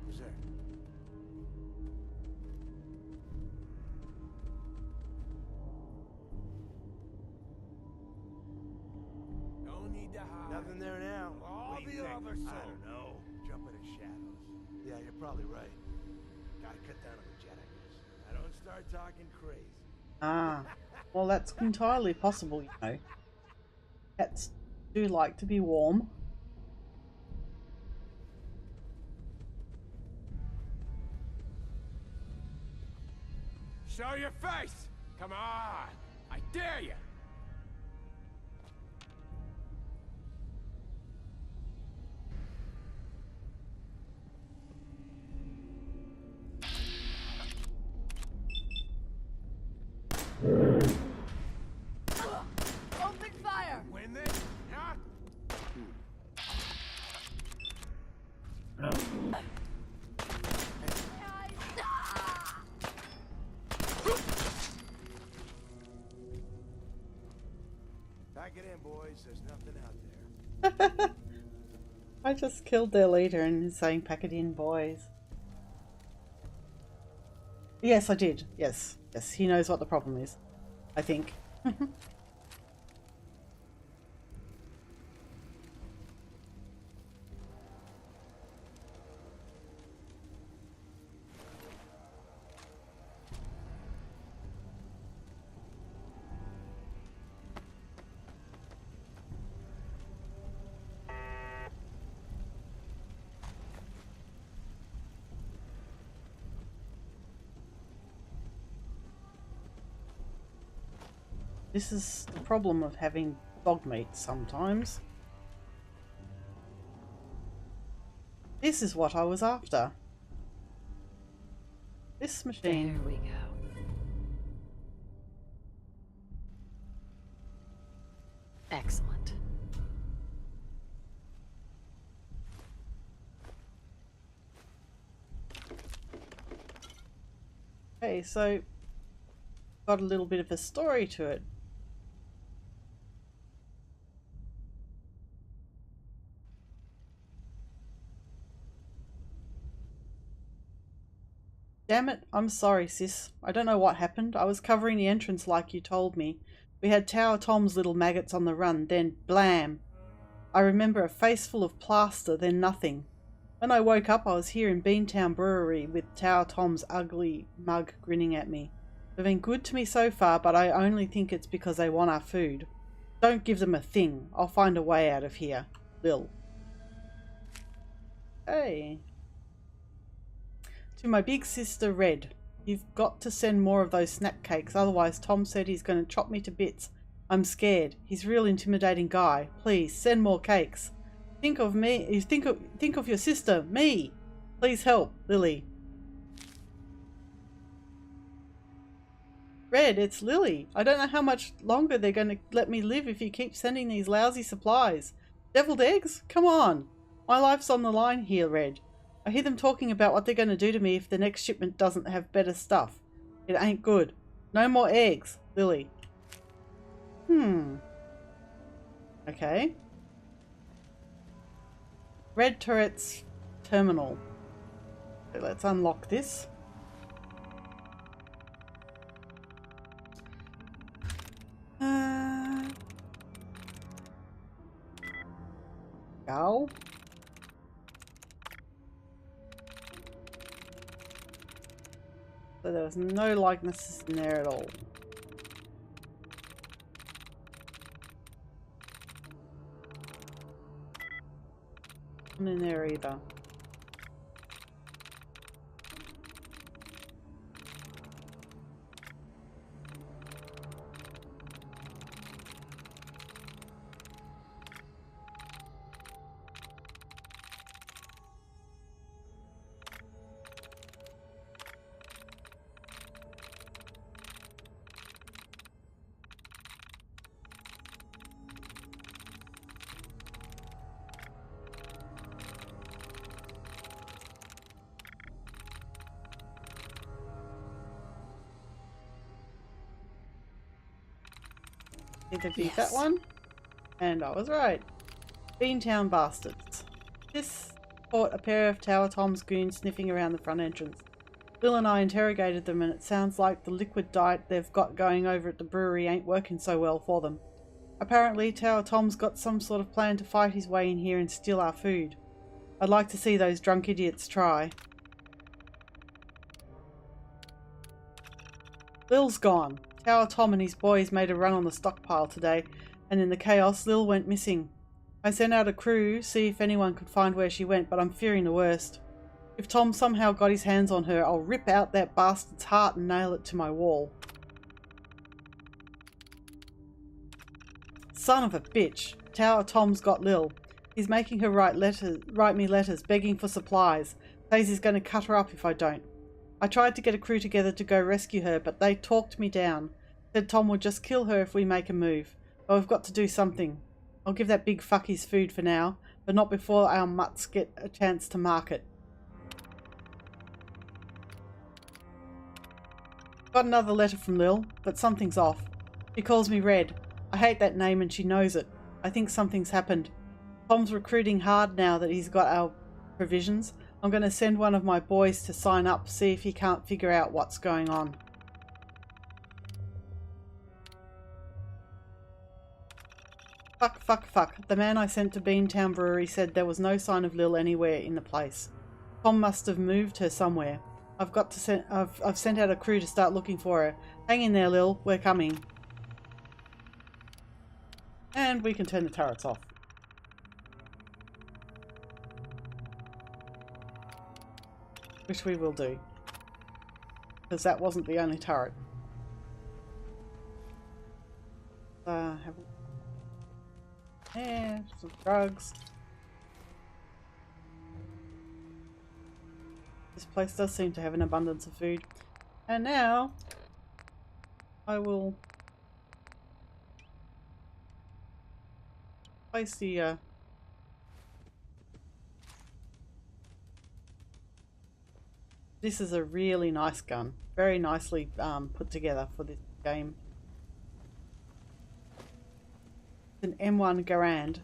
Who's there? No need to hide. Nothing there now. All What do the you think? other I soul. don't know. Jumping in shadows. Yeah, you're probably right. Gotta cut down on the jet, I guess. I don't start talking crazy. Ah. Well, that's entirely possible, you know. Cats do like to be warm. Show your face! Come on! I dare you! open fire! Win this? Huh? Pack it in, boys. There's nothing out there. I just killed their leader and he's saying pack it in, boys. Yes, I did. Yes. Yes, he knows what the problem is. I think. This is the problem of having dog meat sometimes. This is what I was after. This machine. There we go. Excellent. Okay, so got a little bit of a story to it. Damn it, I'm sorry, sis. I don't know what happened. I was covering the entrance like you told me. We had Tower Tom's little maggots on the run, then blam! I remember a face full of plaster, then nothing. When I woke up, I was here in Beantown Brewery with Tower Tom's ugly mug grinning at me. They've been good to me so far, but I only think it's because they want our food. Don't give them a thing. I'll find a way out of here. Lil. Hey. To my big sister Red. You've got to send more of those snap cakes, otherwise Tom said he's going to chop me to bits. I'm scared. He's a real intimidating guy. Please, send more cakes. Think of me. Think of your sister, me. Please help, Lily. Red, it's Lily. I don't know how much longer they're going to let me live if you keep sending these lousy supplies. Deviled eggs? Come on. My life's on the line here, Red. I hear them talking about what they're going to do to me if the next shipment doesn't have better stuff. It ain't good. No more eggs, Lily. Okay. Red Turret's terminal. So let's unlock this. Go. So there was no likenesses in there at all. Not in there either. Either be that one, and I was right. Beantown bastards. This caught a pair of Tower Tom's goons sniffing around the front entrance. Bill and I interrogated them, and it sounds like the liquid diet they've got going over at the brewery ain't working so well for them. Apparently, Tower Tom's got some sort of plan to fight his way in here and steal our food. I'd like to see those drunk idiots try. Lil's gone. Tower Tom and his boys made a run on the stockpile today, and in the chaos, Lil went missing. I sent out a crew, see if anyone could find where she went, but I'm fearing the worst. If Tom somehow got his hands on her, I'll rip out that bastard's heart and nail it to my wall. Son of a bitch. Tower Tom's got Lil. He's making her write me letters, begging for supplies. Says he's going to cut her up if I don't. I tried to get a crew together to go rescue her, but they talked me down. Said Tom would just kill her if we make a move. But we've got to do something. I'll give that big fuck his food for now, but not before our mutts get a chance to mark it. Got another letter from Lil, but something's off. She calls me Red. I hate that name and she knows it. I think something's happened. Tom's recruiting hard now that he's got our provisions. I'm going to send one of my boys to sign up, see if he can't figure out what's going on. Fuck. The man I sent to Beantown Brewery said there was no sign of Lil anywhere in the place. Tom must have moved her somewhere. I've sent out a crew to start looking for her. Hang in there, Lil. We're coming. And we can turn the turrets off. Which we will do. Because that wasn't the only turret. Some drugs. This place does seem to have an abundance of food. And now I will place the this is a really nice gun. Very nicely put together for this game. It's an M1 Garand.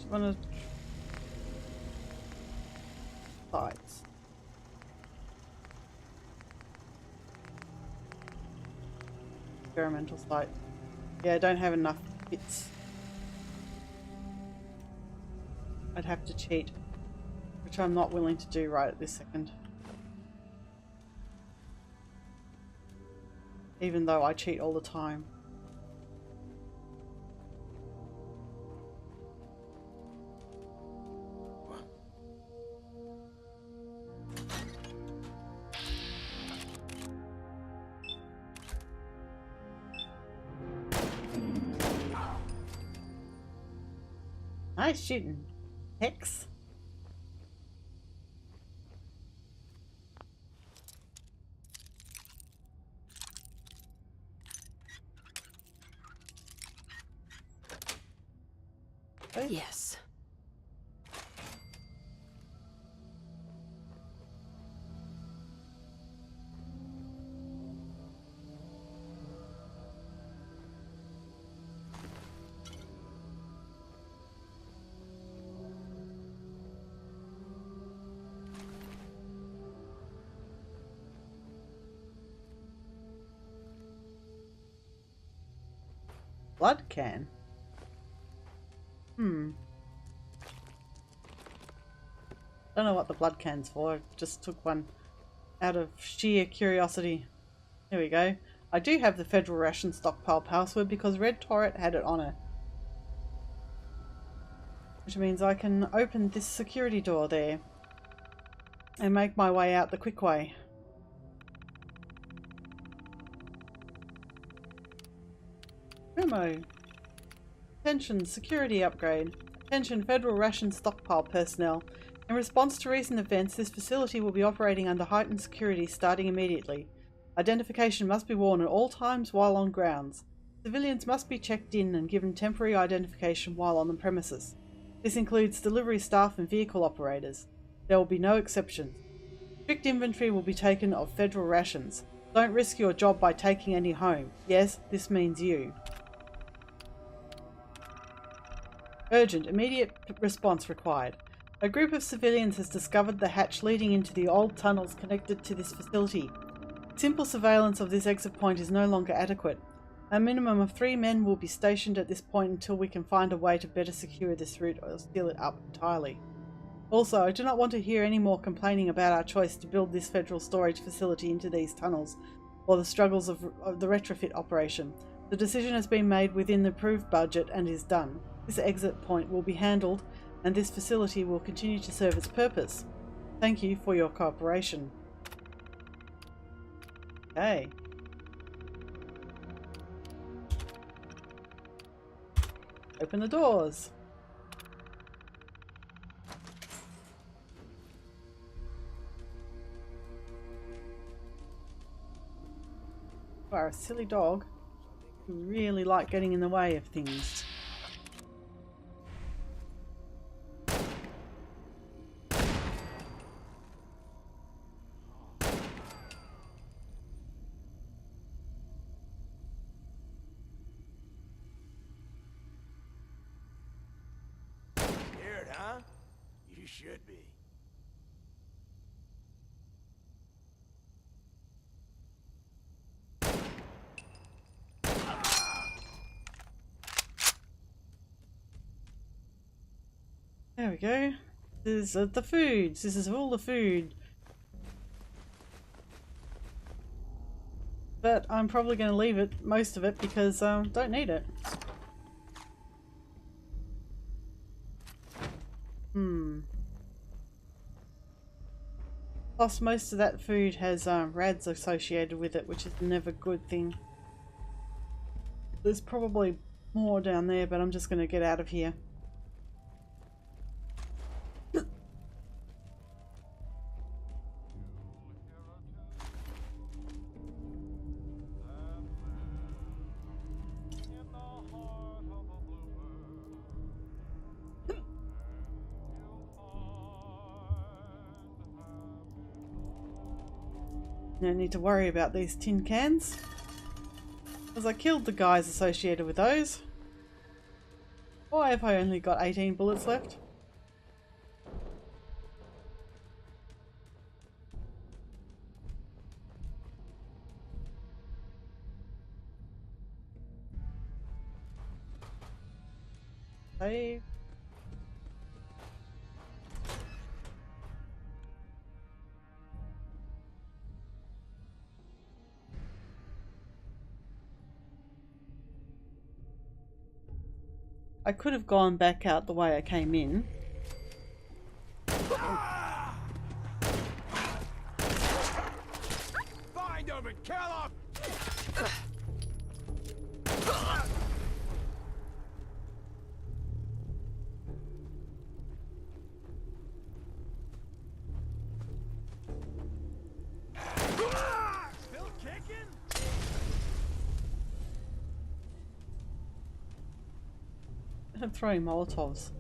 One of sides. Experimental site. Yeah, I don't have enough bits I'd have to cheat, which I'm not willing to do right at this second. Even though I cheat all the time. Nice shooting, Hex. Yes. Blood can. Don't know what the blood can's for. I just took one out of sheer curiosity. Here we go. I do have the federal ration stockpile password because Red Turret had it on her. Which means I can open this security door there and make my way out the quick way. Memo. Attention, security upgrade. Attention, federal ration stockpile personnel. In response to recent events, this facility will be operating under heightened security starting immediately. Identification must be worn at all times while on grounds. Civilians must be checked in and given temporary identification while on the premises. This includes delivery staff and vehicle operators. There will be no exceptions. Strict inventory will be taken of federal rations. Don't risk your job by taking any home. Yes, this means you. Urgent, immediate response required. A group of civilians has discovered the hatch leading into the old tunnels connected to this facility. Simple surveillance of this exit point is no longer adequate. A minimum of 3 men will be stationed at this point until we can find a way to better secure this route or seal it up entirely. Also, I do not want to hear any more complaining about our choice to build this federal storage facility into these tunnels, or the struggles of the retrofit operation. The decision has been made within the approved budget and is done. This exit point will be handled, and this facility will continue to serve its purpose. Thank you for your cooperation. Okay. Open the doors. You are a silly dog. You really like getting in the way of things. Scared, huh? You should be. There we go. This is the foods. This is all the food. But I'm probably going to leave it, most of it, because don't need it. Plus, most of that food has rads associated with it, which is never a good thing. There's probably more down there, but I'm just going to get out of here. No need to worry about these tin cans, because I killed the guys associated with those. Why have I only got 18 bullets left? Save. I could have gone back out the way I came in. Find him and kill him! Still kicking? I'm throwing Molotovs.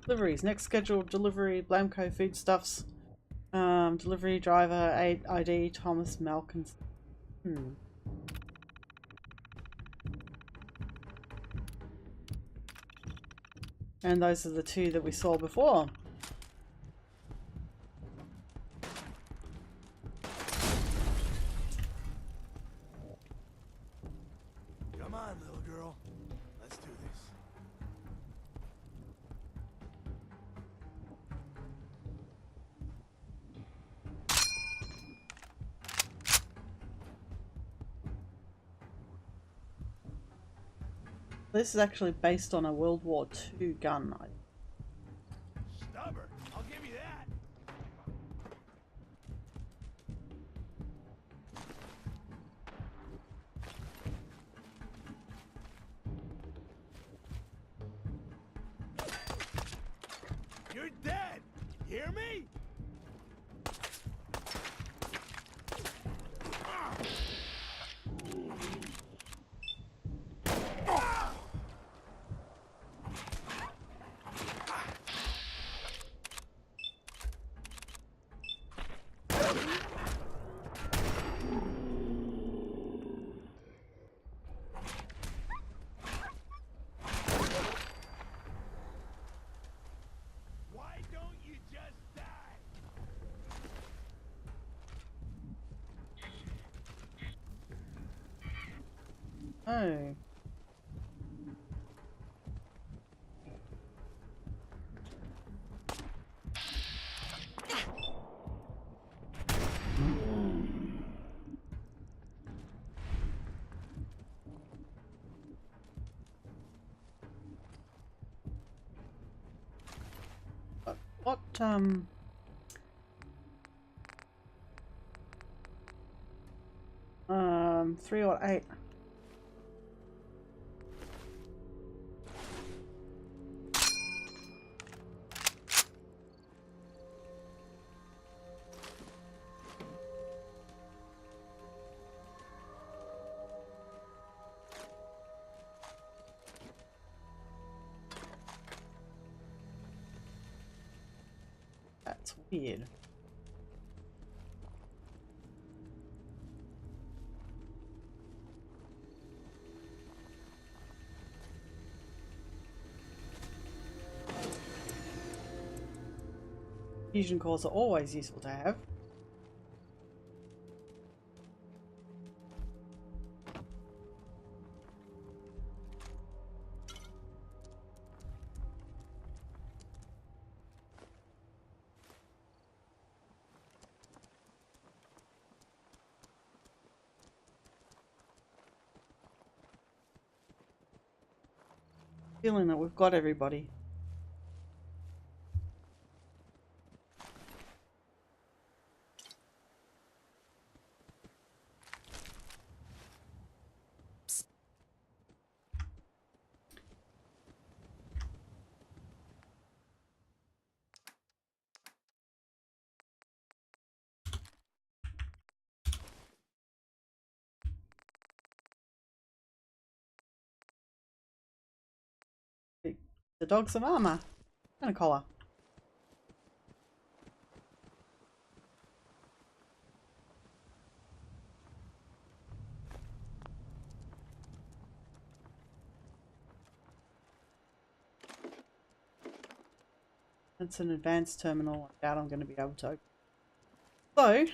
Deliveries. Next scheduled delivery, Blamco Foodstuffs. Delivery driver, ID, Thomas Malkin. And those are the two that we saw before. Come on, little girl. Let's do this. This is actually based on a World War II gun. Stubborn. I'll give you that. You're dead. Hear me? Why don't you just die? Oh. What, 3 or 8? That's weird. Fusion cores are always useful to have. Feeling that we've got everybody. the dog some armor and a collar. It's an advanced terminal. I doubt I'm going to be able to. So,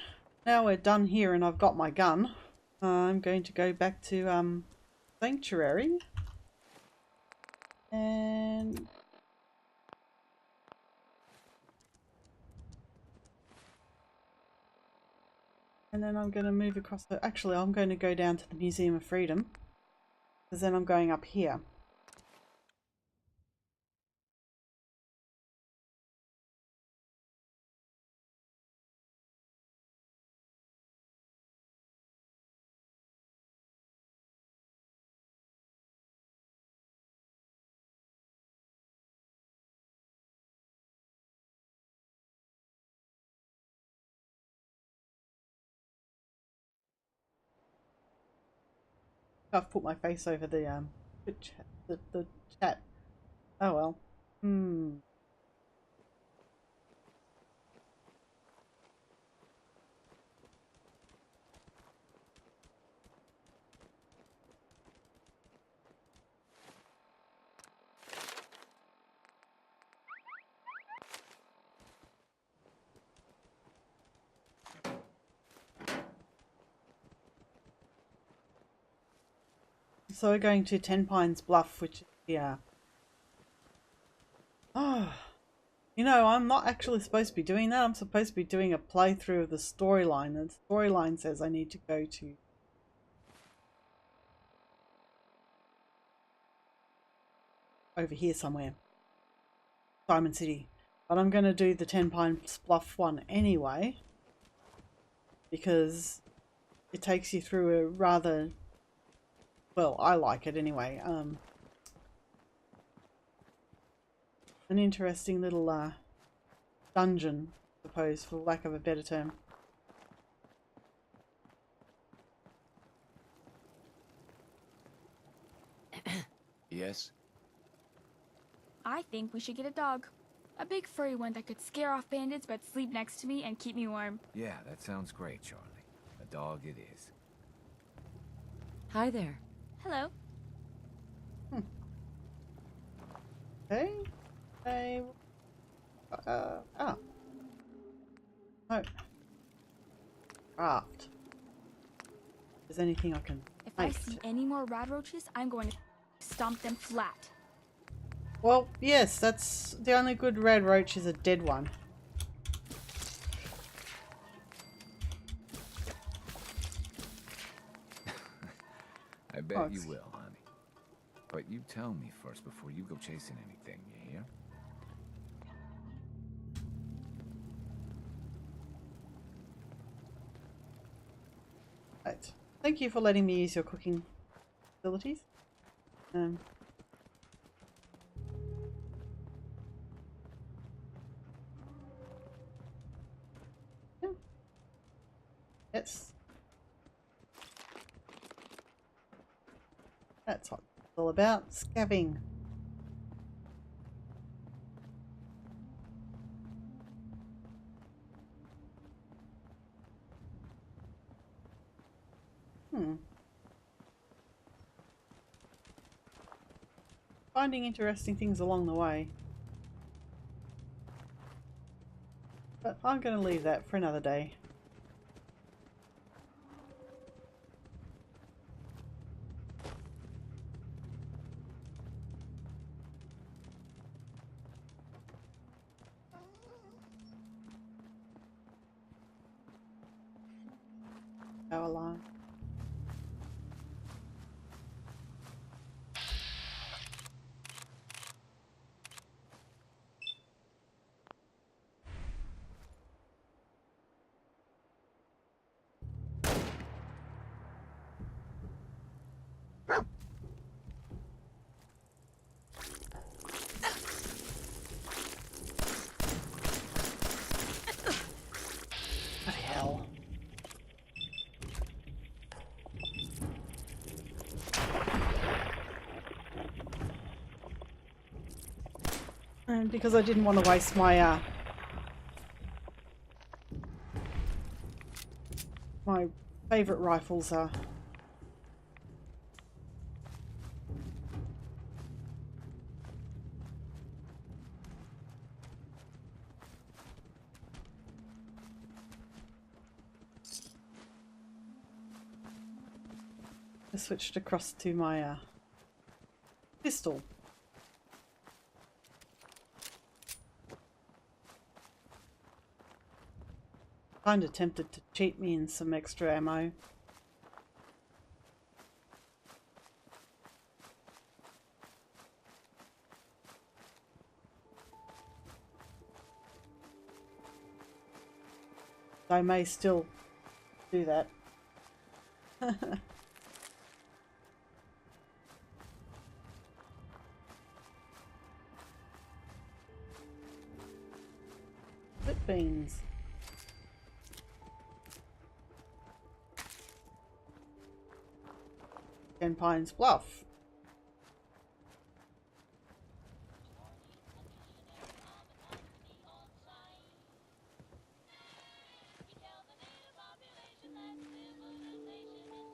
now we're done here and I've got my gun. I'm going to go back to Sanctuary. And then I'm going to move across the... Actually, I'm going to go down to the Museum of Freedom. Because then I'm going up here. I've put my face over the chat. Oh well. So we're going to Ten Pines Bluff, which is here. Oh, you know, I'm not actually supposed to be doing that. I'm supposed to be doing a playthrough of the storyline. And the storyline says I need to go to over here somewhere. Diamond City. But I'm going to do the Ten Pines Bluff one anyway. Because it takes you through a rather... Well, I like it anyway. An interesting little dungeon, I suppose, for lack of a better term. Yes? I think we should get a dog. A big furry one that could scare off bandits but sleep next to me and keep me warm. Yeah, that sounds great, Charlie. A dog it is. Hi there. Hello. Hey? Hey. Oh. No. Craft. If there's anything I can If make. I see any more rad roaches, I'm going to stomp them flat. Well, yes, that's the only good red roach is a dead one. I bet you will, honey. But you tell me first before you go chasing anything, you hear? Right. Thank you for letting me use your cooking facilities. Yeah. Yes. That's what it's all about. Scabbing. Finding interesting things along the way. But I'm going to leave that for another day. Power line. Bloody hell. And because I didn't want to waste my my favourite rifles are. I switched across to my pistol. Kinda tempted to cheat me in some extra ammo. I may still do that. Split beans. Ten Pines Bluff.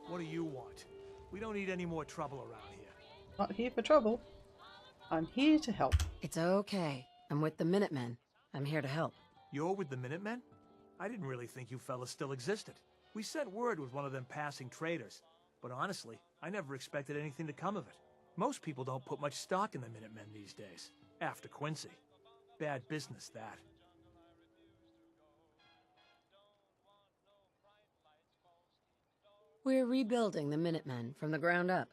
What do you want? We don't need any more trouble around here. Not here for trouble. I'm here to help. It's okay. I'm with the Minutemen. I'm here to help. You're with the Minutemen? I didn't really think you fellas still existed. We sent word with one of them passing traders. But honestly, I never expected anything to come of it. Most people don't put much stock in the Minutemen these days. After Quincy. Bad business, that. We're rebuilding the Minutemen from the ground up.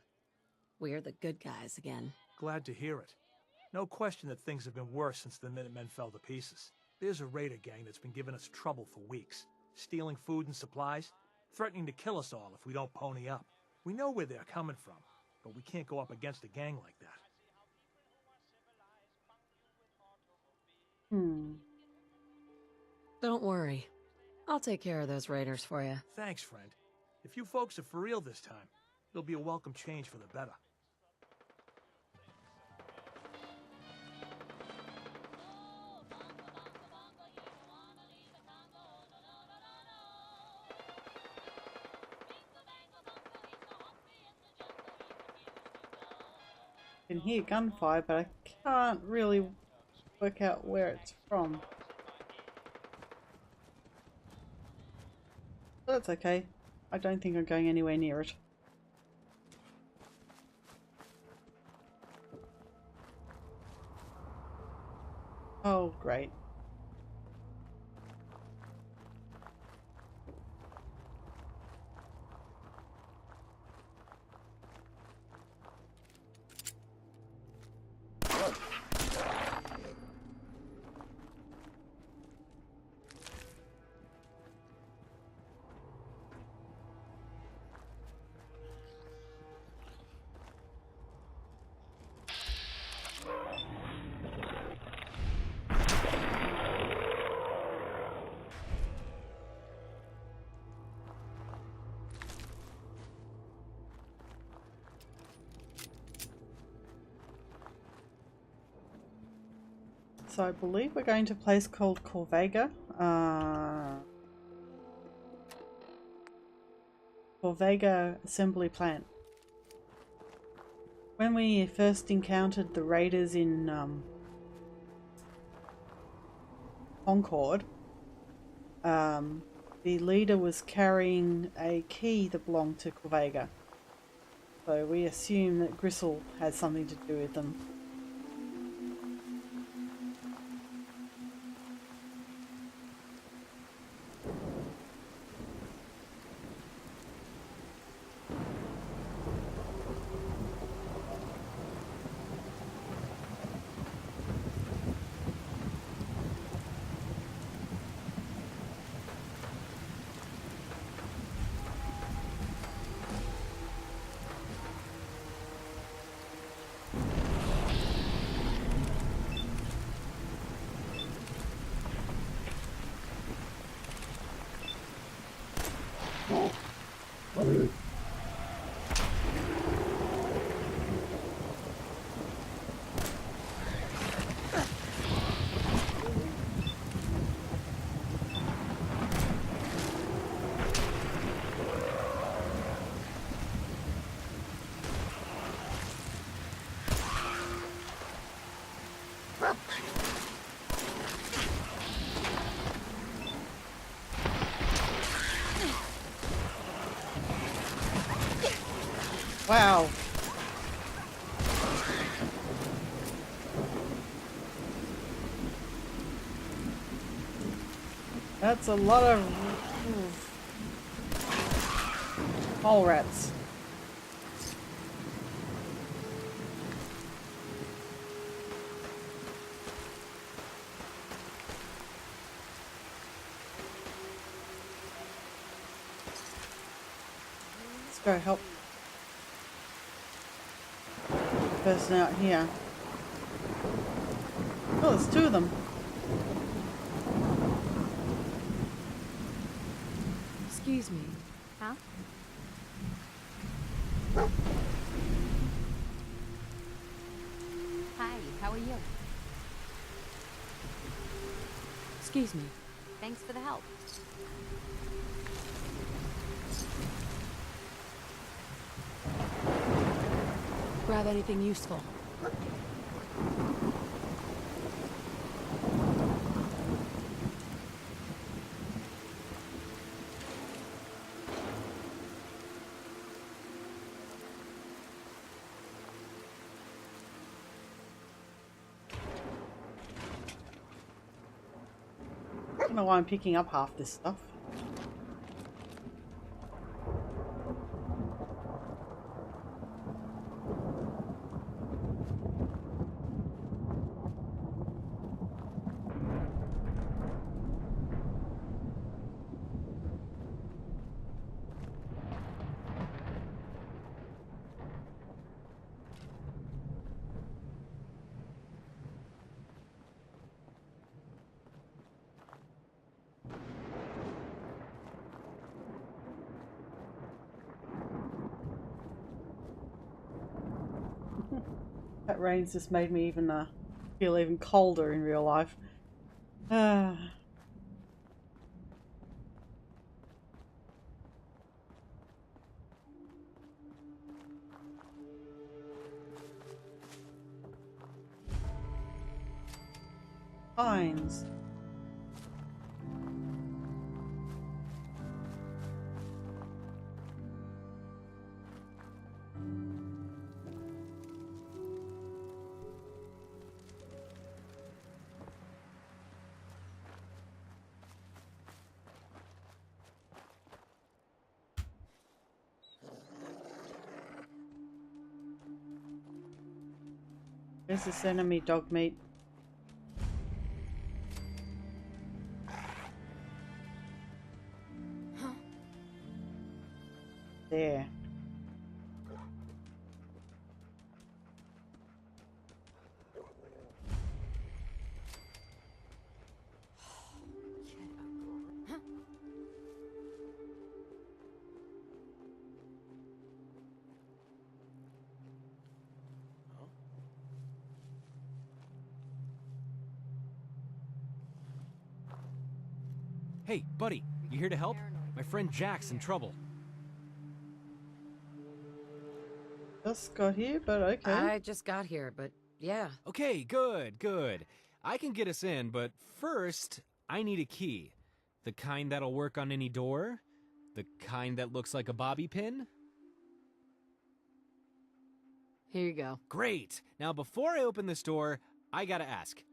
We're the good guys again. Glad to hear it. No question that things have been worse since the Minutemen fell to pieces. There's a raider gang that's been giving us trouble for weeks. Stealing food and supplies, threatening to kill us all if we don't pony up. We know where they're coming from, but we can't go up against a gang like that. Don't worry. I'll take care of those raiders for you. Thanks, friend. If you folks are for real this time, it'll be a welcome change for the better. I can hear gunfire, but I can't really work out where it's from. But that's okay. I don't think I'm going anywhere near it. Oh, great. So I believe we're going to a place called Corvega. Corvega assembly plant. When we first encountered the raiders in Concord, the leader was carrying a key that belonged to Corvega. So we assume that Gristle had something to do with them. Wow. That's a lot of mole rats. Let's go help the person out here. Oh, there's two of them. Excuse me. Huh? Hi, how are you? Excuse me. Thanks for the help. Grab anything useful. I don't know why I'm picking up half this stuff. That rain's just made me even feel even colder in real life. Pines. There's this enemy dog meat. There. Hey, buddy, you here to help? My friend Jack's in trouble. Just got here, but okay. I just got here, but yeah. Okay, good. I can get us in, but first, I need a key. The kind that'll work on any door? The kind that looks like a bobby pin? Here you go. Great! Now, before I open this door, I gotta ask,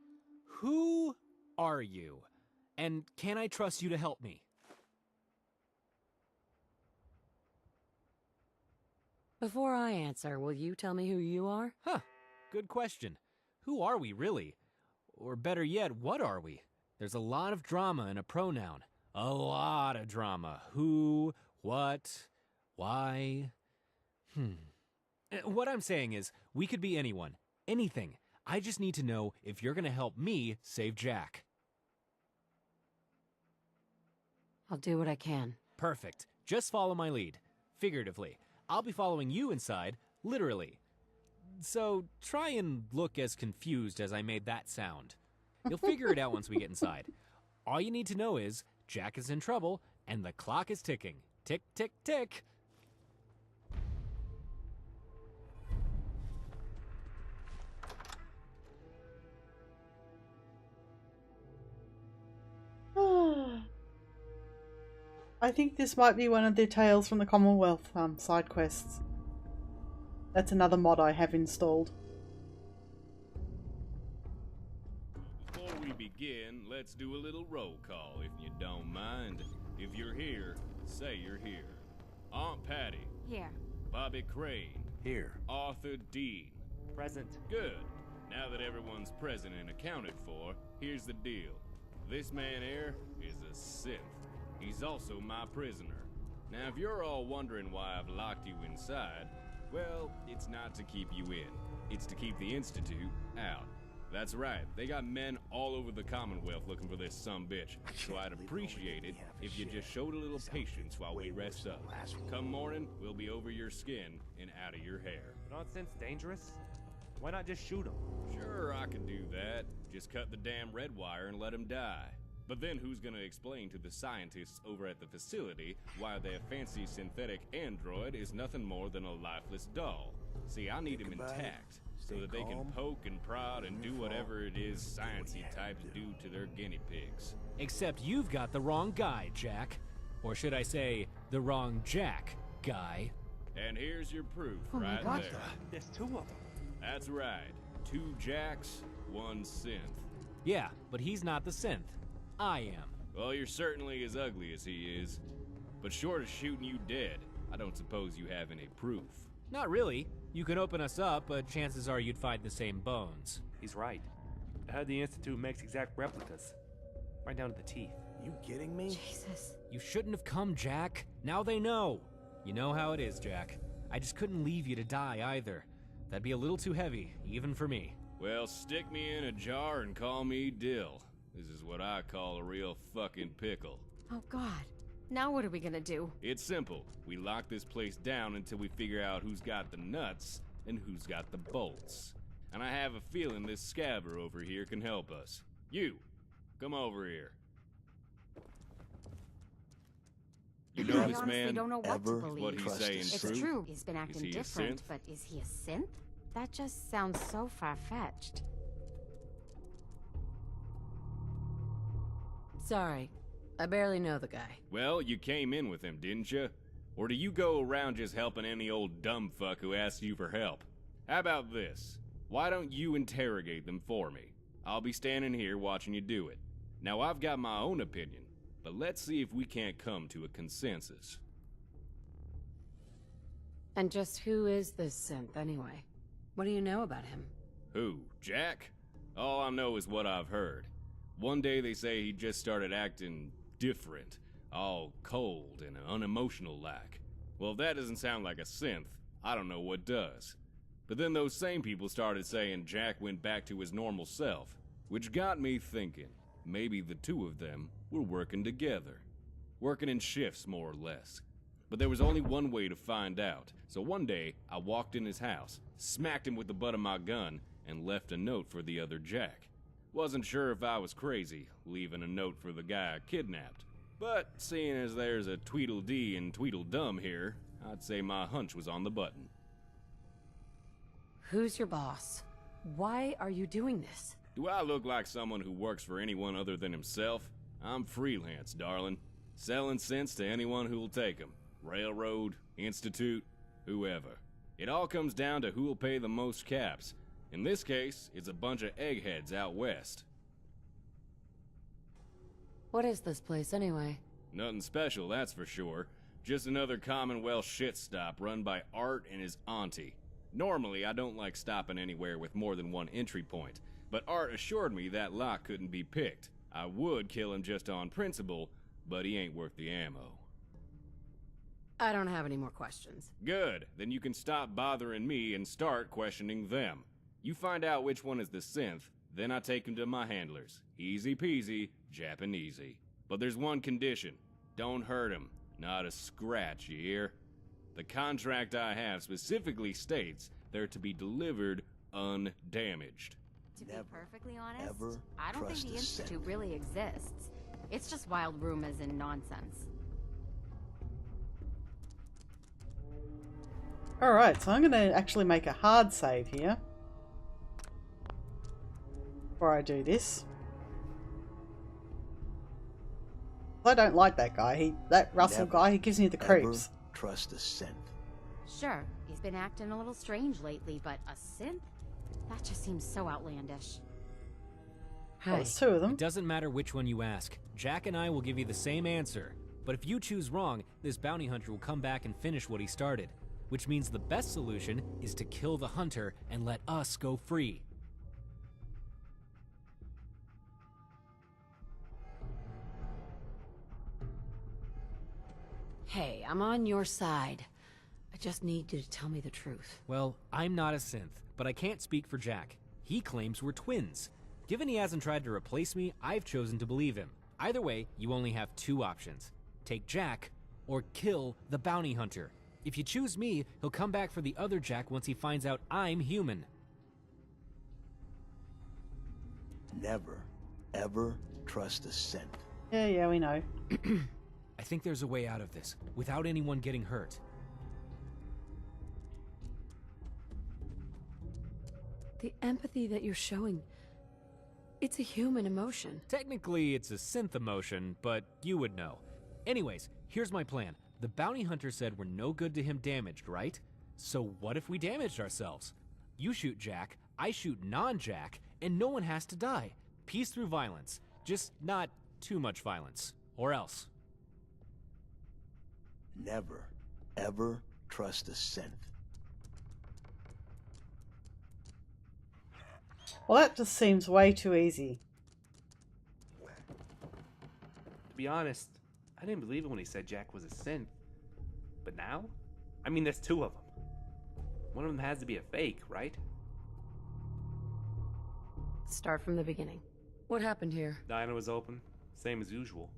who are you? And can I trust you to help me? Before I answer, will you tell me who you are? Huh, good question. Who are we, really? Or better yet, what are we? There's a lot of drama in a pronoun. A lot of drama. Who, what, why. What I'm saying is, we could be anyone, anything. I just need to know if you're gonna help me save Jack. I'll do what I can. Perfect. Just follow my lead. Figuratively. I'll be following you inside, literally. So try and look as confused as I made that sound. You'll figure it out once we get inside. All you need to know is Jack is in trouble and the clock is ticking. Tick, tick, tick. I think this might be one of the Tales from the Commonwealth side quests. That's another mod I have installed. Before we begin, let's do a little roll call, if you don't mind. If you're here, say you're here. Aunt Patty. Here. Bobby Crane. Here. Arthur Dean. Present. Good. Now that everyone's present and accounted for, here's the deal. This man here is a synth. He's also my prisoner. Now, if you're all wondering why I've locked you inside, well, it's not to keep you in. It's to keep the Institute out. That's right, they got men all over the Commonwealth looking for this sumbitch, so I'd appreciate it if you just showed a little patience while we rest up. Come morning, we'll be over your skin and out of your hair. Nonsense dangerous? Why not just shoot him? Sure, I can do that. Just cut the damn red wire and let him die. But then who's gonna explain to the scientists over at the facility why their fancy synthetic android is nothing more than a lifeless doll? See, I need him intact, so that they can poke and prod and do whatever it is sciencey types do to their guinea pigs. Except you've got the wrong guy, Jack. Or should I say, the wrong Jack guy. And here's your proof Oh my right God. there. There's two of them. That's right. 2 Jacks, 1 synth. Yeah, but he's not the synth. I am. Well, you're certainly as ugly as he is. But short of shooting you dead, I don't suppose you have any proof. Not really. You can open us up, but chances are you'd find the same bones. He's right. I heard the Institute makes exact replicas. Right down to the teeth. You kidding me? Jesus. You shouldn't have come, Jack. Now they know. You know how it is, Jack. I just couldn't leave you to die either. That'd be a little too heavy, even for me. Well, stick me in a jar and call me Dill. This is what I call a real fucking pickle. Oh, God. Now what are we gonna do? It's simple. We lock this place down until we figure out who's got the nuts and who's got the bolts. And I have a feeling this scabber over here can help us. You, come over here. You know I this honestly man? don't know what to Is believe. what he's saying It's true? true. He's been acting he a different, synth? but is he a synth? That just sounds so far-fetched. Sorry. I barely know the guy. Well, you came in with him, didn't you? Or do you go around just helping any old dumb fuck who asks you for help? How about this? Why don't you interrogate them for me? I'll be standing here watching you do it. Now, I've got my own opinion, but let's see if we can't come to a consensus. And just who is this synth, anyway? What do you know about him? Who, Jack? All I know is what I've heard. One day they say he just started acting different, all cold and unemotional like. Well, if that doesn't sound like a synth, I don't know what does. But then those same people started saying Jack went back to his normal self, which got me thinking maybe the two of them were working together. Working in shifts, more or less. But there was only one way to find out, so one day I walked in his house, smacked him with the butt of my gun, and left a note for the other Jack. Wasn't sure if I was crazy, leaving a note for the guy I kidnapped. But seeing as there's a Tweedledee and Tweedledum here, I'd say my hunch was on the button. Who's your boss? Why are you doing this? Do I look like someone who works for anyone other than himself? I'm freelance, darling. Selling cents to anyone who'll take them. Railroad, Institute, whoever. It all comes down to who'll pay the most caps. In this case, it's a bunch of eggheads out west. What is this place, anyway? Nothing special, that's for sure. Just another Commonwealth shit stop run by Art and his auntie. Normally, I don't like stopping anywhere with more than one entry point, but Art assured me that lock couldn't be picked. I would kill him just on principle, but he ain't worth the ammo. I don't have any more questions. Good, then you can stop bothering me and start questioning them. You find out which one is the synth, then I take him to my handlers. Easy peasy, Japanesey. But there's one condition. Don't hurt him. Not a scratch, you hear? The contract I have specifically states they're to be delivered undamaged. To be perfectly honest, I don't think the Institute really exists. It's just wild rumors and nonsense. Alright, so I'm going to actually make a hard save here. Before I do this. I don't like that guy. That Russell guy, he gives me the creeps. Trust a synth. Sure, he's been acting a little strange lately, but a synth? That just seems so outlandish. Well, there's two of them. It doesn't matter which one you ask. Jack and I will give you the same answer. But if you choose wrong, this bounty hunter will come back and finish what he started. Which means the best solution is to kill the hunter and let us go free. Hey, I'm on your side. I just need you to tell me the truth. Well, I'm not a synth, but I can't speak for Jack. He claims we're twins. Given he hasn't tried to replace me, I've chosen to believe him. Either way, you only have two options. Take Jack, or kill the bounty hunter. If you choose me, he'll come back for the other Jack once he finds out I'm human. Never, ever trust a synth. Yeah, we know. I think there's a way out of this, without anyone getting hurt. The empathy that you're showing, it's a human emotion. Technically, it's a synth emotion, but you would know. Anyways, here's my plan. The bounty hunter said we're no good to him damaged, right? So what if we damaged ourselves? You shoot Jack, I shoot non-Jack, and no one has to die. Peace through violence. Just not too much violence. Or else. Never, ever trust a synth. Well, that just seems way too easy. To be honest, I didn't believe it when he said Jack was a synth. But now? I mean, there's two of them. One of them has to be a fake, right? Start from the beginning. What happened here? Diner was open, same as usual.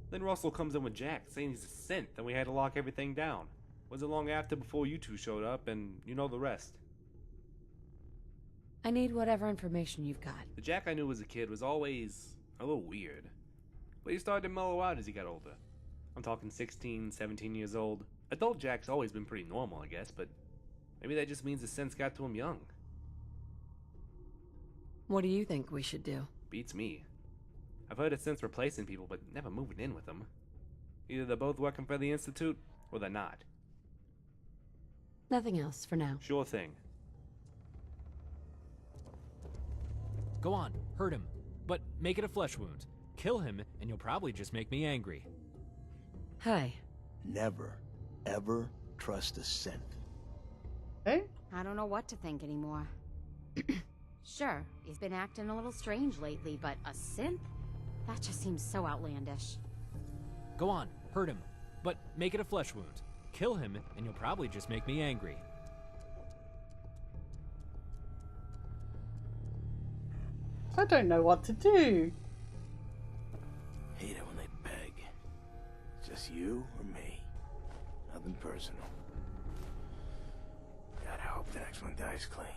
Then Russell comes in with Jack, saying he's a synth, and we had to lock everything down. Wasn't long after before you two showed up, and you know the rest. I need whatever information you've got. The Jack I knew as a kid was always a little weird. But he started to mellow out as he got older. I'm talking 16, 17 years old. Adult Jack's always been pretty normal, I guess, but maybe that just means the sense got to him young. What do you think we should do? Beats me. I've heard of synths replacing people, but never moving in with them. Either they're both working for the Institute, or they're not. Nothing else for now. Sure thing. Go on, hurt him. But make it a flesh wound. Kill him, and you'll probably just make me angry. Hi. Never, ever trust a synth. Hey? I don't know what to think anymore. Sure, he's been acting a little strange lately, but a synth? That just seems so outlandish. Go on, hurt him. But make it a flesh wound. Kill him, and you'll probably just make me angry. I don't know what to do. Hate it when they beg. Just you or me. Nothing personal. Gotta hope the next one dies clean.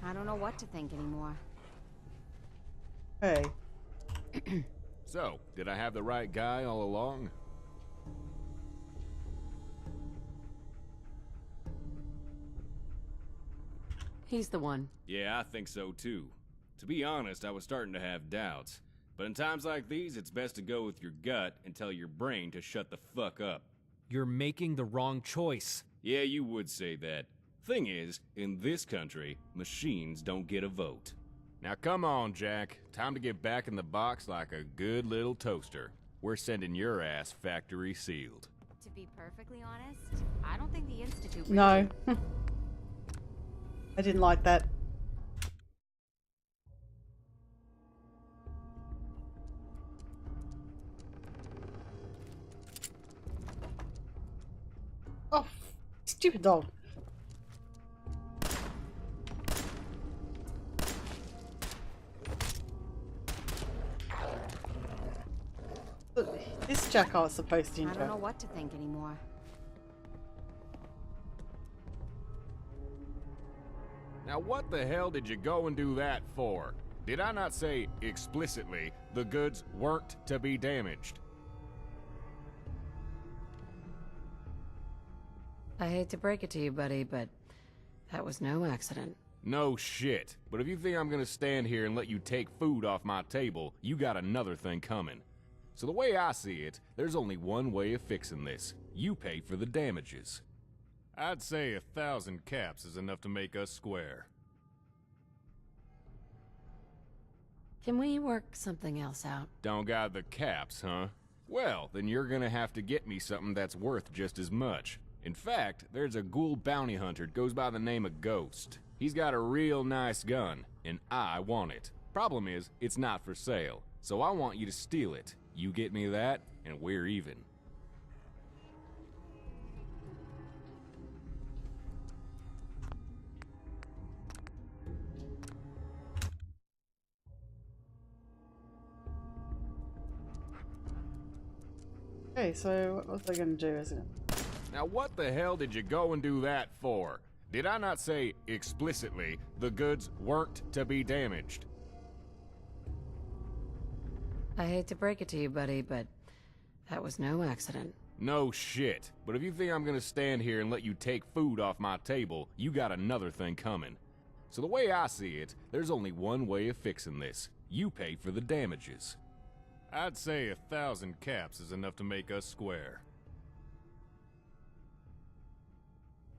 I don't know what to think anymore. Hey. So, did I have the right guy all along? He's the one. Yeah, I think so too. To be honest, I was starting to have doubts. But in times like these, it's best to go with your gut and tell your brain to shut the fuck up. You're making the wrong choice. Yeah, you would say that. Thing is, in this country, machines don't get a vote. Now come on, Jack. Time to get back in the box like a good little toaster. We're sending your ass factory sealed. To be perfectly honest, I don't think the Institute... No. I didn't like that. Oh, stupid dog. This Jack I was supposed to I injure. don't know what to think anymore. Now what the hell did you go and do that for? Did I not say explicitly the goods weren't to be damaged? I hate to break it to you, buddy, but that was no accident. No shit. But if you think I'm gonna stand here and let you take food off my table, you got another thing coming. So the way I see it, there's only one way of fixing this. You pay for the damages. I'd say 1,000 caps is enough to make us square. Can we work something else out? Don't got the caps, huh? Well, then you're gonna have to get me something that's worth just as much. In fact, there's a ghoul bounty hunter goes by the name of Ghost. He's got a real nice gun, and I want it. Problem is, it's not for sale, so I want you to steal it. You get me that, and we're even. Okay, so what was I going to do, isn't it? Now what the hell did you go and do that for? Did I not say explicitly the goods weren't to be damaged? I hate to break it to you, buddy, but that was no accident. No shit. But if you think I'm gonna stand here and let you take food off my table, you got another thing coming. So the way I see it, there's only one way of fixing this. You pay for the damages. I'd say 1,000 caps is enough to make us square.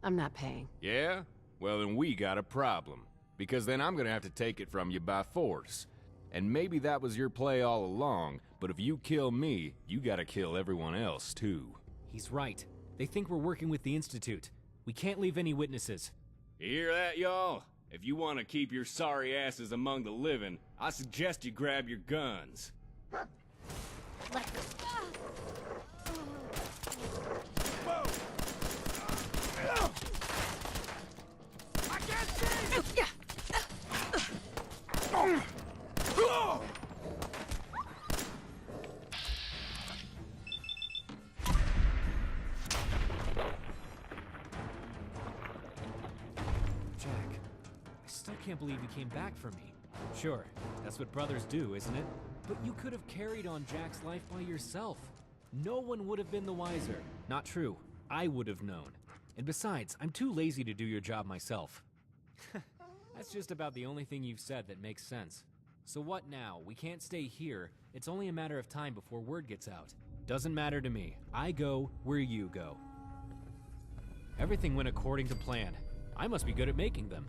I'm not paying. Yeah? Well, then we got a problem. Because then I'm gonna have to take it from you by force. And maybe that was your play all along, but if you kill me, you gotta kill everyone else, too. He's right. They think we're working with the Institute. We can't leave any witnesses. You hear that, y'all? If you want to keep your sorry asses among the living, I suggest you grab your guns. Jack, I still can't believe you came back for me. Sure, that's what brothers do, isn't it? But you could have carried on Jack's life by yourself. No one would have been the wiser. Not true. I would have known. And besides, I'm too lazy to do your job myself. That's just about the only thing you've said that makes sense. So what now? We can't stay here. It's only a matter of time before word gets out. Doesn't matter to me. I go where you go. Everything went according to plan. I must be good at making them.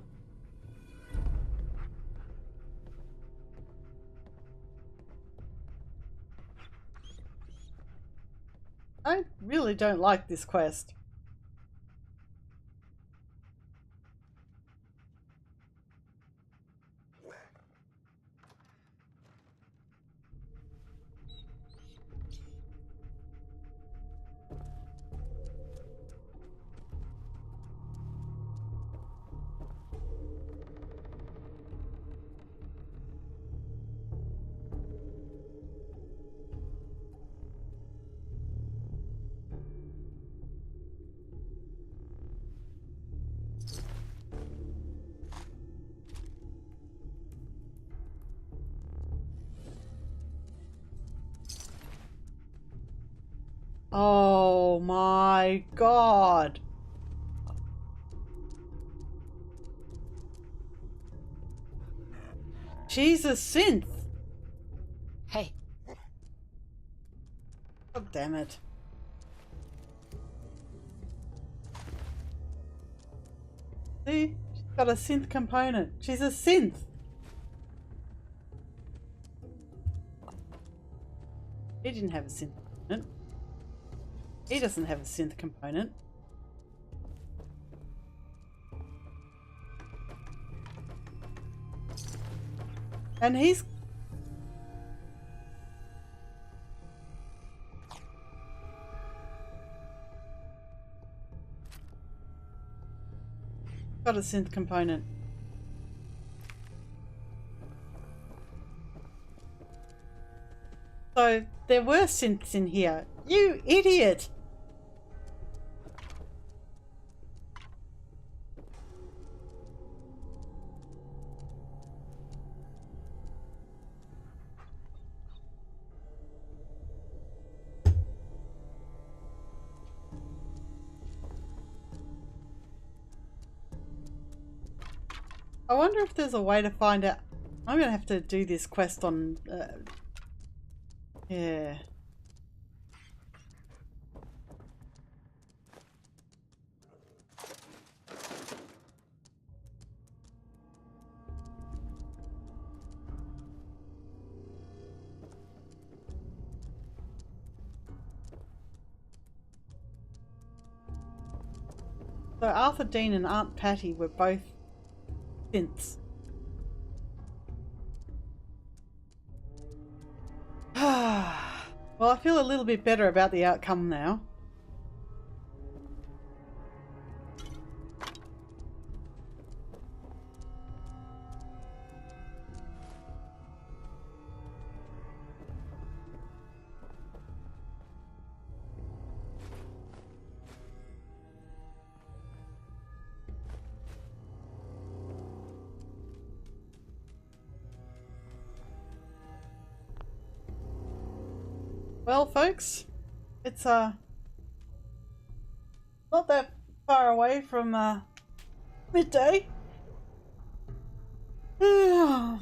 I really don't like this quest. Oh my god. She's a synth. Hey. God damn it. See? She's got a synth component. She's a synth. He didn't have a synth component. He doesn't have a synth component. And he's got a synth component. So there were synths in here. You idiot! I wonder if there's a way to find out. I'm gonna have to do this quest on. Yeah. So Arthur Dean and Aunt Patty were both synths. Well, I feel a little bit better about the outcome now. Well, folks, it's not that far away from midday. So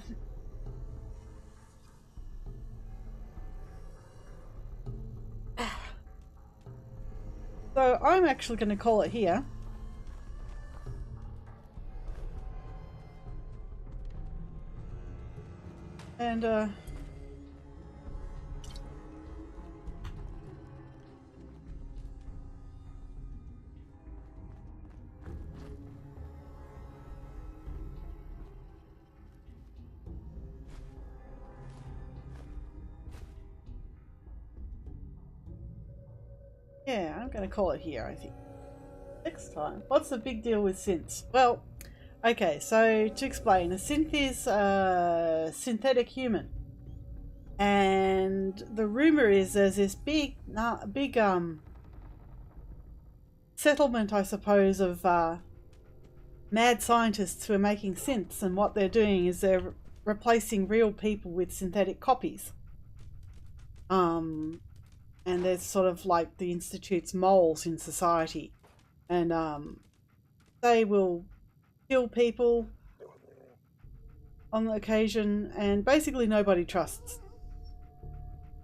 I'm actually going to call it here. And yeah, I'm going to call it here, I think. Next time. What's the big deal with synths? Well, okay, so to explain, a synth is a synthetic human. And the rumor is there's this big settlement, I suppose, of mad scientists who are making synths, and what they're doing is they're replacing real people with synthetic copies. And they're sort of like the Institute's moles in society. And they will kill people on the occasion, and basically nobody trusts.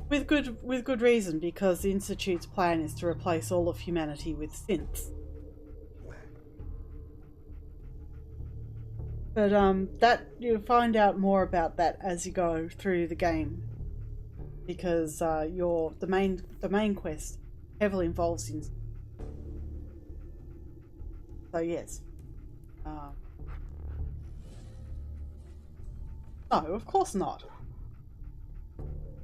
With good reason, because the Institute's plan is to replace all of humanity with synths. But that you'll find out more about that as you go through the game, because the main quest heavily involves in. So yes. No, of course not.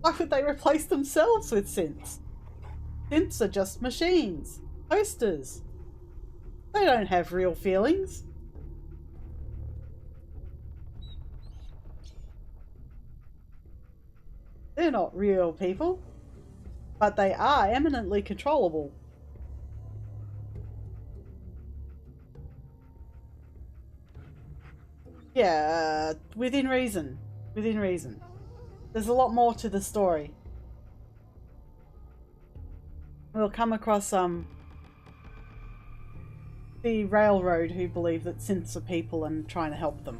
Why would they replace themselves with synths? Synths are just machines, posters. They don't have real feelings. They're not real people, but they are eminently controllable. Yeah, within reason. Within reason. There's a lot more to the story. We'll come across the railroad who believe that synths are people and trying to help them.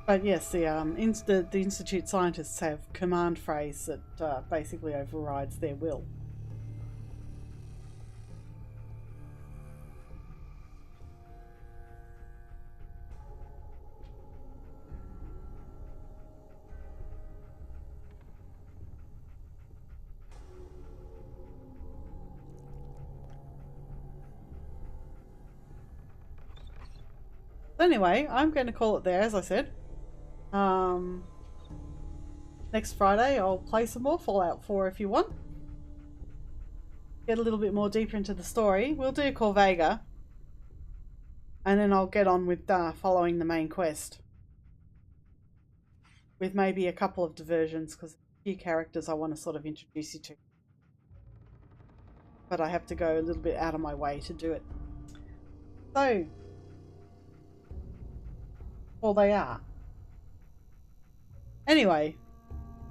But yes, the Institute scientists have command phrase that basically overrides their will. Anyway, I'm going to call it there, as I said. Next Friday I'll play some more Fallout 4 if you want. Get a little bit more deeper into the story. We'll do Corvega. And then I'll get on with following the main quest. With maybe a couple of diversions, because a few characters I want to sort of introduce you to. But I have to go a little bit out of my way to do it. So... well, they are. Anyway,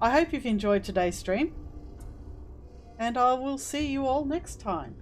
I hope you've enjoyed today's stream, and I will see you all next time.